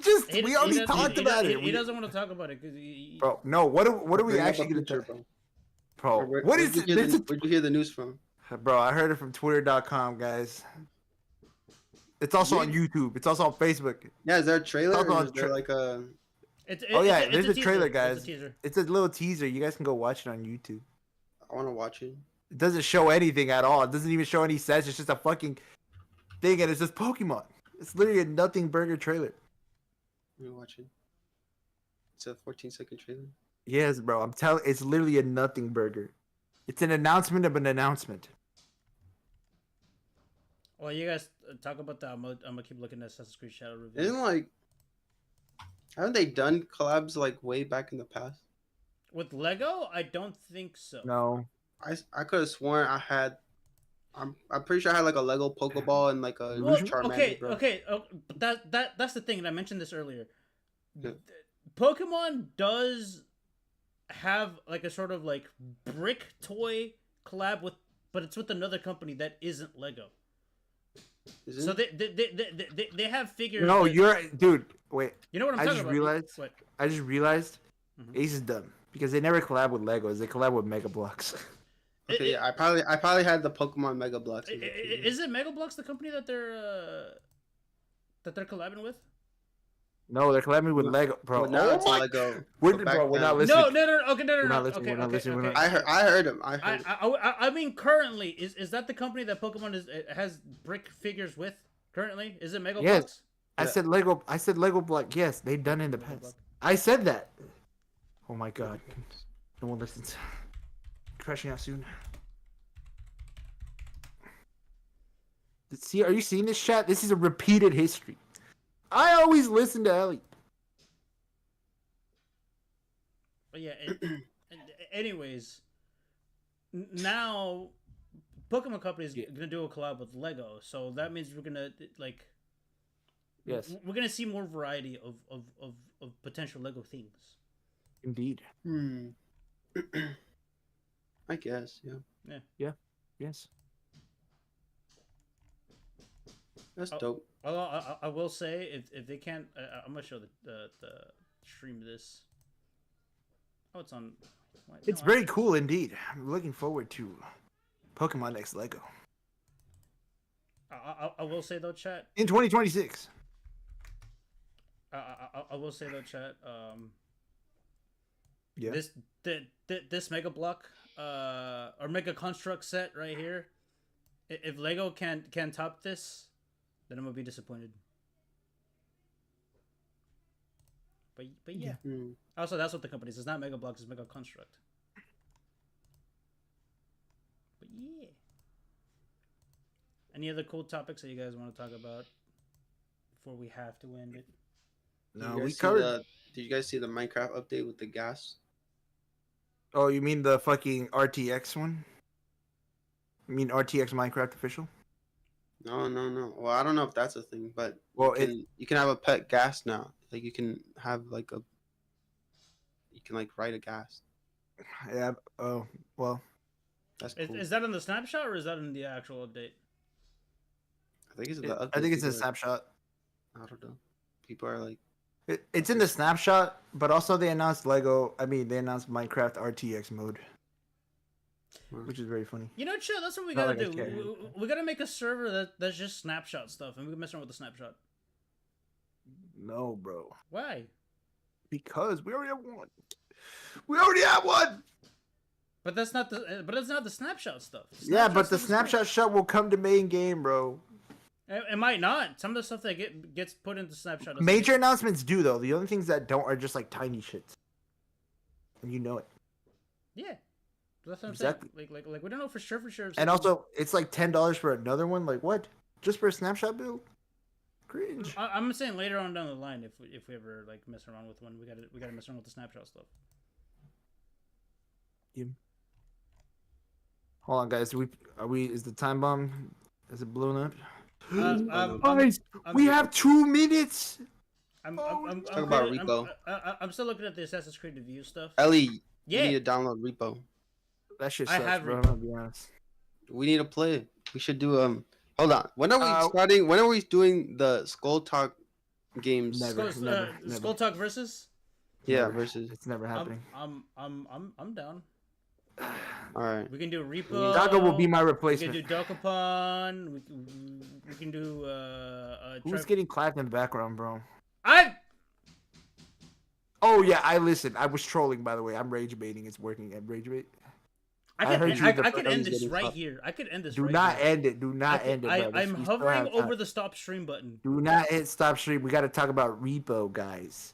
[SPEAKER 1] already talked about it.
[SPEAKER 2] He doesn't want to talk about it because
[SPEAKER 1] Bro, no. What are we
[SPEAKER 3] Bring up
[SPEAKER 1] actually
[SPEAKER 3] a
[SPEAKER 1] gonna
[SPEAKER 3] picture,
[SPEAKER 1] talk?
[SPEAKER 3] bro.
[SPEAKER 1] Bro, what is it?
[SPEAKER 3] Where'd you hear the news from?
[SPEAKER 1] Bro, I heard it from Twitter.com, guys. It's also on YouTube. It's also on Facebook.
[SPEAKER 3] Yeah, is there a trailer?
[SPEAKER 1] Talk
[SPEAKER 3] Or
[SPEAKER 1] on
[SPEAKER 3] is there like a?
[SPEAKER 1] There's a trailer,
[SPEAKER 2] It's
[SPEAKER 1] guys.
[SPEAKER 2] a teaser.
[SPEAKER 1] It's a little teaser. You guys can go watch it on YouTube.
[SPEAKER 3] I want to watch it.
[SPEAKER 1] It doesn't show anything at all. It doesn't even show any sets. It's just a fucking thing, and it's just Pokemon. It's literally a nothing burger trailer.
[SPEAKER 3] Let me watch it. It's a 14-second trailer.
[SPEAKER 1] Yes, bro. I'm telling. It's literally a nothing burger. It's an announcement of an announcement.
[SPEAKER 2] Well, you guys talk about that. I'm gonna keep looking at Assassin's Creed Shadow reviews.
[SPEAKER 3] Haven't they done collabs like way back in the past?
[SPEAKER 2] With Lego, I don't think so.
[SPEAKER 1] No.
[SPEAKER 3] I could have sworn I had. I'm pretty sure I had like a Lego Pokeball and like a Charmander, bro.
[SPEAKER 2] Okay. But that's the thing, and I mentioned this earlier.
[SPEAKER 3] Yeah.
[SPEAKER 2] Pokemon does have like a sort of like brick toy collab but it's with another company that isn't Lego. So they have figures.
[SPEAKER 1] No, dude. Wait.
[SPEAKER 2] You know what I'm talking about?
[SPEAKER 1] I just realized
[SPEAKER 2] Mhm.
[SPEAKER 1] Ace is dumb because they never collab with Legos. They collab with Mega Blocks.
[SPEAKER 3] Okay, yeah, I probably had the Pokemon Mega Blocks.
[SPEAKER 2] Is it Mega Blocks the company that they're collabing with?
[SPEAKER 1] No, they're collabing with Lego, bro.
[SPEAKER 3] Well, now
[SPEAKER 1] Oh
[SPEAKER 3] it's
[SPEAKER 1] my-
[SPEAKER 3] Lego.
[SPEAKER 1] We're,
[SPEAKER 3] But back
[SPEAKER 1] bro, we're not
[SPEAKER 3] then-
[SPEAKER 1] listening.
[SPEAKER 2] No. Okay, no.
[SPEAKER 1] We're not listening,
[SPEAKER 2] Okay,
[SPEAKER 1] we're not
[SPEAKER 2] okay,
[SPEAKER 1] listening, we're
[SPEAKER 2] okay.
[SPEAKER 1] not-
[SPEAKER 3] I heard him. I heard.
[SPEAKER 2] I mean, currently, is that the company that Pokemon has brick figures with? Currently, is it Mega
[SPEAKER 1] Yes.
[SPEAKER 2] Bloks?
[SPEAKER 1] I said Lego. I said Lego block. Yes, they've done it in the
[SPEAKER 2] Lego
[SPEAKER 1] past.
[SPEAKER 2] block.
[SPEAKER 1] I said that. Oh my god. No one listens. Crashing out soon. See, are you seeing this chat? This is a repeated history. I always listen to Ellie.
[SPEAKER 2] But yeah. Anyways, now Pokemon Company is gonna do a collab with Lego, so that means we're gonna like.
[SPEAKER 1] Yes.
[SPEAKER 2] We're gonna see more variety of potential Lego themes.
[SPEAKER 1] Indeed.
[SPEAKER 3] I guess, yeah.
[SPEAKER 1] Yes.
[SPEAKER 3] That's dope.
[SPEAKER 2] Although I will say, if they can't, I'm gonna show the stream this. Oh, it's on.
[SPEAKER 1] It's very cool indeed. I'm looking forward to Pokemon X Lego
[SPEAKER 2] I will say though, chat.
[SPEAKER 1] in 2026.
[SPEAKER 2] I will say though, chat.
[SPEAKER 1] Yeah.
[SPEAKER 2] This Mega Block or Mega Construct set right here. If Lego can top this, then I'm gonna be disappointed. But yeah. Also, that's what the company says. It's not Mega Blocks, it's Mega Construct. But yeah. Any other cool topics that you guys want to talk about before we have to end it?
[SPEAKER 1] No, we covered.
[SPEAKER 3] Did you guys see the Minecraft update with the gas?
[SPEAKER 1] Oh, you mean the fucking RTX one? You mean RTX Minecraft official?
[SPEAKER 3] No. Well, I don't know if that's a thing, but
[SPEAKER 1] Well,
[SPEAKER 3] you can have a pet gas now. Like you can have like you can like ride a gas.
[SPEAKER 1] Yeah. Oh, well.
[SPEAKER 3] That's cool.
[SPEAKER 2] Is that in the snapshot or is that in the actual update?
[SPEAKER 3] I think it's the update.
[SPEAKER 1] I think it's a
[SPEAKER 3] People are-
[SPEAKER 1] snapshot.
[SPEAKER 3] I don't know. People are like,
[SPEAKER 1] It's in the snapshot, but also they announced Lego. I mean, they announced Minecraft RTX mode, which is very funny.
[SPEAKER 2] You know, chill. That's what we
[SPEAKER 1] Not
[SPEAKER 2] gotta
[SPEAKER 1] like I care.
[SPEAKER 2] do. We gotta make a server that's just snapshot stuff, and we can mess around with the snapshot.
[SPEAKER 1] No, bro.
[SPEAKER 2] Why?
[SPEAKER 1] Because we already have one. We already have one.
[SPEAKER 2] But that's not the. But that's not the snapshot stuff.
[SPEAKER 1] Yeah, but the
[SPEAKER 2] stuff is
[SPEAKER 1] snapshot shot will come to main game, bro.
[SPEAKER 2] It might not. Some of the stuff that gets put into snapshot. doesn't
[SPEAKER 1] Major
[SPEAKER 2] get-
[SPEAKER 1] announcements do though. The only things that don't are just like tiny shits, and you know it.
[SPEAKER 2] Yeah. That's what I'm
[SPEAKER 1] Exactly.
[SPEAKER 2] saying. Like we don't know for sure. If
[SPEAKER 1] And also, it's like $10 for another one. Like what? Just for a snapshot build? Cringe.
[SPEAKER 2] I'm saying later on down the line, if we ever like mess around with one, we gotta mess around with the snapshot stuff.
[SPEAKER 1] Hold on, guys. Is the time bomb? Is it blown up?
[SPEAKER 2] I'm-
[SPEAKER 1] We have 2 minutes.
[SPEAKER 2] I'm
[SPEAKER 3] Talk about repo.
[SPEAKER 2] I'm still looking at the Assassin's Creed review stuff.
[SPEAKER 3] Ellie,
[SPEAKER 2] Yeah.
[SPEAKER 3] you need to download repo.
[SPEAKER 1] That shit
[SPEAKER 2] I
[SPEAKER 1] sucks,
[SPEAKER 2] have
[SPEAKER 1] bro. I'm
[SPEAKER 2] Repo.
[SPEAKER 1] gonna be honest.
[SPEAKER 3] We need to play it. We should do Hold on. When are we
[SPEAKER 1] Uh,
[SPEAKER 3] starting? When are we doing the Skulltalk games?
[SPEAKER 1] Never.
[SPEAKER 2] Skull Talk versus.
[SPEAKER 3] Yeah,
[SPEAKER 1] Never.
[SPEAKER 3] versus.
[SPEAKER 1] It's never happening.
[SPEAKER 2] I'm down.
[SPEAKER 3] All right.
[SPEAKER 2] We can do Repo.
[SPEAKER 1] Daga will be my
[SPEAKER 2] We can
[SPEAKER 1] replacement.
[SPEAKER 2] do Dokapon. We can do
[SPEAKER 1] Who's getting clapped in the background, bro? Oh yeah, I listened. I was trolling, by the way. I'm rage baiting. It's working. I'm rage bait. I heard you the
[SPEAKER 2] I could
[SPEAKER 3] first
[SPEAKER 2] end
[SPEAKER 3] one
[SPEAKER 2] this
[SPEAKER 3] getting
[SPEAKER 2] right
[SPEAKER 3] stopped.
[SPEAKER 2] here. I could end this.
[SPEAKER 1] Do
[SPEAKER 2] right
[SPEAKER 1] not
[SPEAKER 2] here.
[SPEAKER 1] end it. Do not end it, brothers.
[SPEAKER 2] I'm
[SPEAKER 1] We still
[SPEAKER 2] hovering
[SPEAKER 1] have time.
[SPEAKER 2] over the stop stream button.
[SPEAKER 1] Do not hit stop stream. We got to talk about Repo, guys.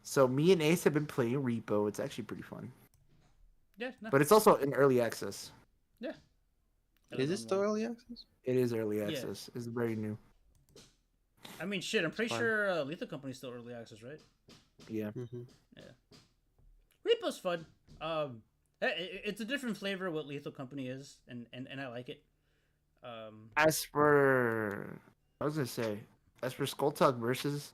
[SPEAKER 1] So me and Ace have been playing Repo. It's actually pretty fun,
[SPEAKER 2] Yeah. No.
[SPEAKER 1] but it's also in early access.
[SPEAKER 2] Yeah.
[SPEAKER 3] Is it still early access?
[SPEAKER 1] It is early
[SPEAKER 2] Yeah.
[SPEAKER 1] access. It's very new.
[SPEAKER 2] I mean, shit. I'm pretty
[SPEAKER 3] fine.
[SPEAKER 2] sure Lethal Company's still early access, right?
[SPEAKER 1] Yeah.
[SPEAKER 3] Mm-hmm.
[SPEAKER 2] Repo's fun. It's a different flavor of what Lethal Company is, and I like it.
[SPEAKER 1] As for, I was gonna say, as for Skulltalk versus,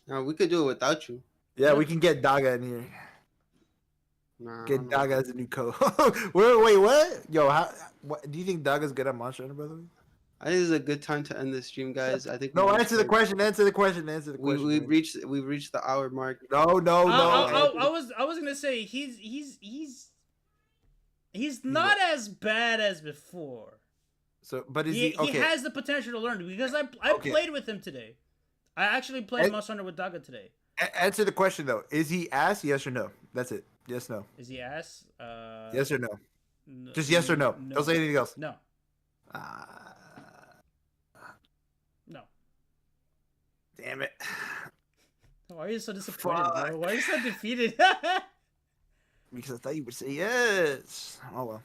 [SPEAKER 3] No, we could do it without you.
[SPEAKER 1] yeah, we can get Daga in here.
[SPEAKER 3] Nah, I
[SPEAKER 1] Get
[SPEAKER 3] don't know.
[SPEAKER 1] Daga as a new co. wait, what? Yo, what do you think Daga's good at Monster Hunter, by the way?
[SPEAKER 3] I think this is a good time to end the stream, guys. I think.
[SPEAKER 1] No,
[SPEAKER 3] we
[SPEAKER 1] answer the question. Answer the question. Answer the question.
[SPEAKER 3] We've reached the hour mark.
[SPEAKER 1] No, no, no.
[SPEAKER 2] I was gonna say he's not as bad as before.
[SPEAKER 1] So, but is
[SPEAKER 2] He
[SPEAKER 1] he okay?
[SPEAKER 2] has the potential to learn because I
[SPEAKER 1] Okay.
[SPEAKER 2] played with him today. I actually played
[SPEAKER 1] And-
[SPEAKER 2] Monster Hunter with Daga today.
[SPEAKER 1] Answer the question though. Is he ass? Yes or no? That's it. Yes, no.
[SPEAKER 2] Is he ass?
[SPEAKER 1] Yes or no? Just yes or no. Don't say anything else.
[SPEAKER 2] No.
[SPEAKER 1] Ah,
[SPEAKER 2] No.
[SPEAKER 1] damn it.
[SPEAKER 2] Why are you so disappointed,
[SPEAKER 1] Fuck.
[SPEAKER 2] bro? Why are you so defeated?
[SPEAKER 1] Because I thought you would say yes. Oh well.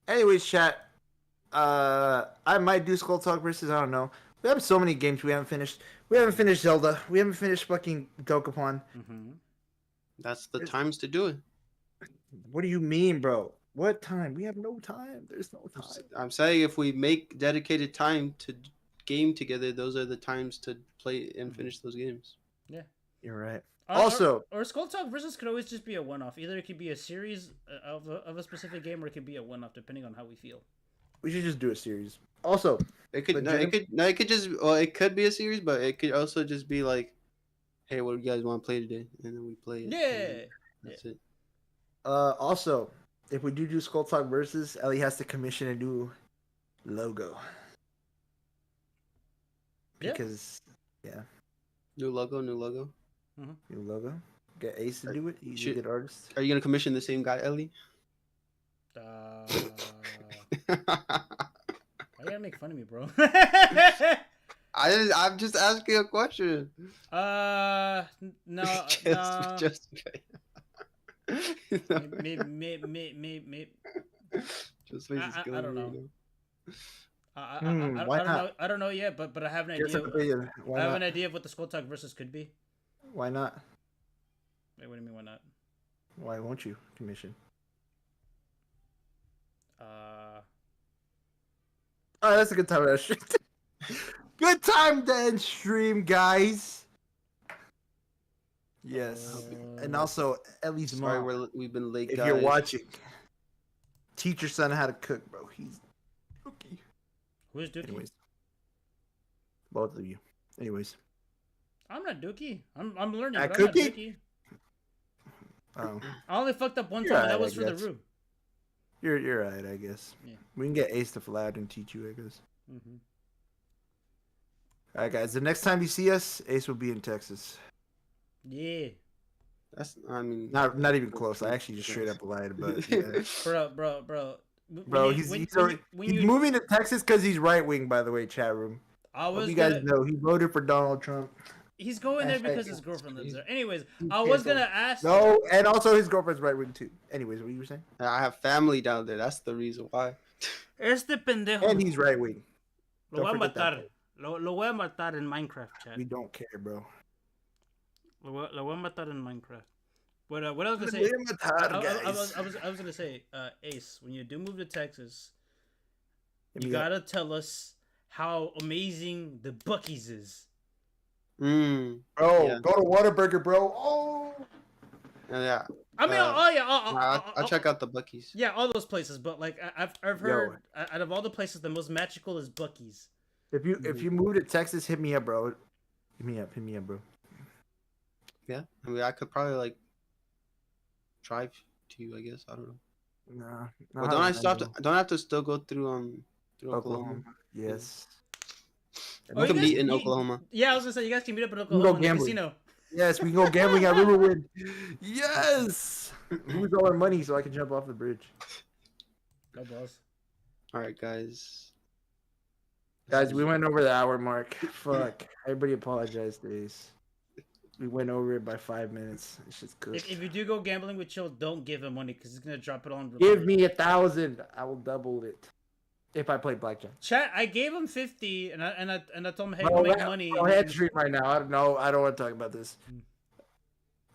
[SPEAKER 1] Anyways, chat. I might do Skull Talk versus I don't know. We have so many games we haven't finished. We haven't finished Zelda. We haven't finished fucking Dokapon.
[SPEAKER 2] Mm-hmm.
[SPEAKER 3] That's the times to do it.
[SPEAKER 1] What do you mean, bro? What time? We have no time. There's no time.
[SPEAKER 3] I'm saying if we make dedicated time to game together, those are the times to play and finish those games.
[SPEAKER 2] Yeah.
[SPEAKER 1] You're right. Also,
[SPEAKER 2] or Skull Talk versus could always just be a one-off. Either it could be a series of a specific game, or it could be a one-off, depending on how we feel.
[SPEAKER 1] we should just do a series. Also,
[SPEAKER 3] It could
[SPEAKER 1] Legit-
[SPEAKER 3] it could just it could be a series, but it could also just be like, hey, what do you guys want to play today? And then we play it.
[SPEAKER 2] Yeah.
[SPEAKER 3] That's it.
[SPEAKER 1] also, if we do Skull Talk versus, Ellie has to commission a new logo.
[SPEAKER 2] Yeah.
[SPEAKER 1] Because
[SPEAKER 3] New logo, new logo.
[SPEAKER 1] new logo. Get Ace to do it. He's a
[SPEAKER 3] Should-
[SPEAKER 1] good artist.
[SPEAKER 3] Are you gonna commission the same guy, Ellie?
[SPEAKER 2] Why you gotta make fun of me, bro?
[SPEAKER 3] I'm just asking a question.
[SPEAKER 2] No.
[SPEAKER 3] Just
[SPEAKER 2] Maybe.
[SPEAKER 3] Just face is
[SPEAKER 2] I
[SPEAKER 3] killing
[SPEAKER 2] don't
[SPEAKER 3] me,
[SPEAKER 2] know.
[SPEAKER 3] you
[SPEAKER 1] Why
[SPEAKER 2] I don't know.
[SPEAKER 1] not?
[SPEAKER 2] I don't know yet, but I have an
[SPEAKER 1] Here's
[SPEAKER 2] idea.
[SPEAKER 1] an opinion. Why
[SPEAKER 2] I have
[SPEAKER 1] not?
[SPEAKER 2] an idea of what the Skull Talk versus could be.
[SPEAKER 1] Why not?
[SPEAKER 2] Wait, what do you mean? Why not?
[SPEAKER 1] Why won't you commission? Oh, that's a good time to end stream. Good time to end stream, guys. Yes, and also Ellie's
[SPEAKER 3] Sorry,
[SPEAKER 1] mom.
[SPEAKER 3] we've been late,
[SPEAKER 1] If
[SPEAKER 3] guys.
[SPEAKER 1] you're watching, teach your son how to cook, bro. He's okay.
[SPEAKER 2] Who's Dookie?
[SPEAKER 1] Anyways, both of you. Anyways,
[SPEAKER 2] I'm not Dookie. I'm learning.
[SPEAKER 1] At
[SPEAKER 2] But I'm not
[SPEAKER 1] cookie?
[SPEAKER 2] Dookie.
[SPEAKER 1] um,
[SPEAKER 2] I only fucked up one
[SPEAKER 1] You're
[SPEAKER 2] time, and that
[SPEAKER 1] alright,
[SPEAKER 2] was
[SPEAKER 1] I
[SPEAKER 2] for the
[SPEAKER 1] guess.
[SPEAKER 2] room.
[SPEAKER 1] you're right, I guess.
[SPEAKER 2] Yeah.
[SPEAKER 1] We can get Ace to fly out and teach you, I guess.
[SPEAKER 2] Mm-hmm.
[SPEAKER 1] All right, guys. The next time you see us, Ace will be in Texas.
[SPEAKER 2] Yeah,
[SPEAKER 3] That's, I mean,
[SPEAKER 1] Not even close. I actually just straight up lied, but yeah.
[SPEAKER 2] bro.
[SPEAKER 1] Bro, he's moving to Texas because he's right wing. By the way, chat room.
[SPEAKER 2] I was
[SPEAKER 1] You guys
[SPEAKER 2] gonna,
[SPEAKER 1] know he voted for Donald Trump.
[SPEAKER 2] he's going there
[SPEAKER 1] Hashtag
[SPEAKER 2] because his girlfriend lives there. Anyways,
[SPEAKER 1] He's
[SPEAKER 2] I was
[SPEAKER 1] canceled.
[SPEAKER 2] gonna ask.
[SPEAKER 1] No, and also his girlfriend's right wing too. Anyways, what you were saying?
[SPEAKER 3] I have family down there. That's the reason why.
[SPEAKER 2] Este pendejo.
[SPEAKER 1] And he's right wing.
[SPEAKER 2] Lo voy a
[SPEAKER 1] Don't forget that
[SPEAKER 2] matar. Lo voy a matar in Minecraft, chat.
[SPEAKER 1] We don't care, bro.
[SPEAKER 2] Lo voy a matar in Minecraft. What I was gonna say?
[SPEAKER 1] We're matar,
[SPEAKER 2] I
[SPEAKER 1] guys.
[SPEAKER 2] was gonna say, Ace, when you do move to Texas,
[SPEAKER 1] Hit
[SPEAKER 2] you
[SPEAKER 1] me up.
[SPEAKER 2] gotta tell us how amazing the Buc-ee's is.
[SPEAKER 3] Mm,
[SPEAKER 1] Bro,
[SPEAKER 3] Yeah.
[SPEAKER 1] go to Whataburger, bro. Oh,
[SPEAKER 3] yeah.
[SPEAKER 2] I mean,
[SPEAKER 3] I'll check out the Buc-ee's.
[SPEAKER 2] Yeah, all those places, but like I've heard out of all the places, the most magical is Buc-ee's.
[SPEAKER 1] if you move to Texas, hit me up, bro. Hit me up, bro.
[SPEAKER 3] Yeah, I mean, I could probably like drive to you. I guess I don't know.
[SPEAKER 1] Nah,
[SPEAKER 3] But don't I still have to? Don't I have to still go through
[SPEAKER 1] Oklahoma? Yes.
[SPEAKER 2] Oh,
[SPEAKER 3] We
[SPEAKER 2] you
[SPEAKER 3] can
[SPEAKER 2] guys-
[SPEAKER 3] meet in
[SPEAKER 2] you-
[SPEAKER 3] Oklahoma.
[SPEAKER 2] Yeah, I was gonna say you guys can meet up in
[SPEAKER 1] go
[SPEAKER 2] Oklahoma in the
[SPEAKER 1] gambling.
[SPEAKER 2] casino.
[SPEAKER 1] Yes, we can go gambling at Riverwind. Yes. Lose all our money so I can jump off the bridge.
[SPEAKER 2] No balls.
[SPEAKER 3] All right, guys.
[SPEAKER 1] Guys, we went over the hour mark. Fuck. Everybody apologize to Ace. We went over it by 5 minutes. It's just good.
[SPEAKER 2] If you do go gambling with Chill, don't give him money because he's gonna drop it on.
[SPEAKER 1] Give me 1,000. I will double it. If I play blackjack.
[SPEAKER 2] Chat. I gave him 50, and I told him, hey,
[SPEAKER 1] Bro,
[SPEAKER 2] go make
[SPEAKER 1] that-
[SPEAKER 2] money.
[SPEAKER 1] bro, head stream right now. I don't know. I don't want to talk about this.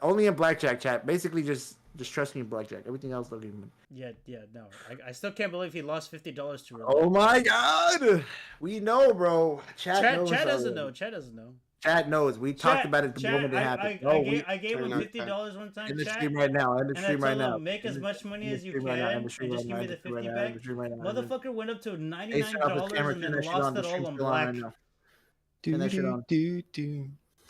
[SPEAKER 1] Only in blackjack, chat. Basically, just trust me in blackjack. Everything else, don't give me.
[SPEAKER 2] Yeah, no. I still can't believe he lost $50 to.
[SPEAKER 1] Oh my god. We know, bro. Chat knows.
[SPEAKER 2] Chat doesn't
[SPEAKER 1] already.
[SPEAKER 2] know. Chat doesn't know.
[SPEAKER 1] Chat knows. We talked about it the moment it happened.
[SPEAKER 2] I gave him
[SPEAKER 3] turn on
[SPEAKER 2] $50 one time.
[SPEAKER 1] In the
[SPEAKER 2] Chat,
[SPEAKER 1] stream right now. In the
[SPEAKER 2] and I
[SPEAKER 1] stream right
[SPEAKER 2] told
[SPEAKER 1] now.
[SPEAKER 2] him make as much money
[SPEAKER 1] In the
[SPEAKER 2] as you
[SPEAKER 1] stream
[SPEAKER 2] can,
[SPEAKER 1] right now, in the
[SPEAKER 2] and
[SPEAKER 1] stream
[SPEAKER 2] just
[SPEAKER 1] right
[SPEAKER 2] give
[SPEAKER 1] now,
[SPEAKER 2] me
[SPEAKER 1] in
[SPEAKER 2] the
[SPEAKER 1] the stream
[SPEAKER 2] 50
[SPEAKER 1] right now, in
[SPEAKER 2] back.
[SPEAKER 1] the stream right now.
[SPEAKER 2] Motherfucker went up to
[SPEAKER 1] Ace, turn off the camera,
[SPEAKER 2] $99 and
[SPEAKER 1] turn
[SPEAKER 2] then
[SPEAKER 1] that shit on.
[SPEAKER 2] lost
[SPEAKER 1] The
[SPEAKER 2] it all
[SPEAKER 1] stream's
[SPEAKER 2] on
[SPEAKER 1] still on right
[SPEAKER 2] black.
[SPEAKER 1] now. Turn that shit on.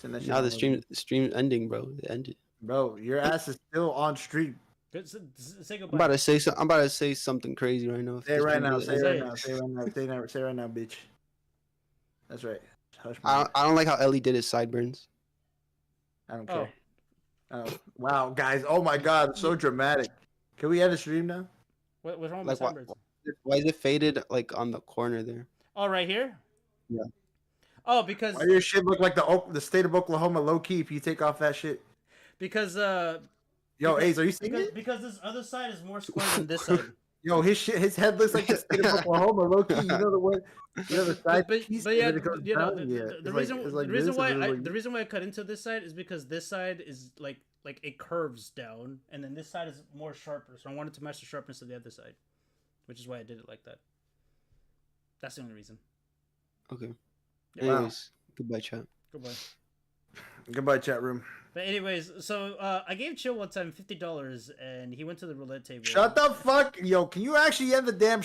[SPEAKER 1] Turn that shit
[SPEAKER 3] Now
[SPEAKER 1] on.
[SPEAKER 3] the stream's ending, bro. It ended.
[SPEAKER 1] Bro, your ass is still on stream.
[SPEAKER 2] Good, say
[SPEAKER 3] I'm
[SPEAKER 2] goodbye.
[SPEAKER 3] about to say I'm about to say something crazy right now.
[SPEAKER 1] Say it right now.
[SPEAKER 3] really
[SPEAKER 1] Say it
[SPEAKER 2] Say
[SPEAKER 1] right
[SPEAKER 2] it.
[SPEAKER 1] now. Say it right now. Say it right now, bitch. That's right. Hush,
[SPEAKER 3] I
[SPEAKER 1] man.
[SPEAKER 3] don't like how Ellie did his sideburns.
[SPEAKER 1] I don't
[SPEAKER 2] Oh,
[SPEAKER 1] care. Oh, wow, guys. Oh my God, it's so dramatic. Can we end the stream now?
[SPEAKER 2] what's wrong with
[SPEAKER 3] Like
[SPEAKER 2] my
[SPEAKER 3] why,
[SPEAKER 2] sunburns?
[SPEAKER 3] why is it faded like on the corner there?
[SPEAKER 2] Oh, right here.
[SPEAKER 3] Yeah.
[SPEAKER 2] Oh, because
[SPEAKER 1] Why your shit look like the state of Oklahoma low key if you take off that shit?
[SPEAKER 2] because
[SPEAKER 1] Yo,
[SPEAKER 2] because,
[SPEAKER 1] Ace, are you seeing
[SPEAKER 2] because,
[SPEAKER 1] it?
[SPEAKER 2] because this other side is more square than this side.
[SPEAKER 1] Yo, his head looks like the state of Oklahoma low key. You know the one, you know the side piece,
[SPEAKER 2] But yeah,
[SPEAKER 1] and then it goes
[SPEAKER 2] you know,
[SPEAKER 1] down. Yeah,
[SPEAKER 2] the
[SPEAKER 1] it's
[SPEAKER 2] reason
[SPEAKER 1] like, it's
[SPEAKER 2] the
[SPEAKER 1] like
[SPEAKER 2] reason
[SPEAKER 1] this,
[SPEAKER 2] why
[SPEAKER 1] and then
[SPEAKER 2] I
[SPEAKER 1] like
[SPEAKER 2] the reason why I cut into this side is because this side is like it curves down, and then this side is more sharper. So I wanted to match the sharpness of the other side, which is why I did it like that. That's the only reason.
[SPEAKER 3] Okay.
[SPEAKER 2] Yeah.
[SPEAKER 3] Anyways, goodbye, chat.
[SPEAKER 2] Goodbye.
[SPEAKER 1] Goodbye, chat room.
[SPEAKER 2] But anyways, so I gave Chill one time $50, and he went to the roulette table.
[SPEAKER 1] Shut the fuck, yo. Can you actually end the damn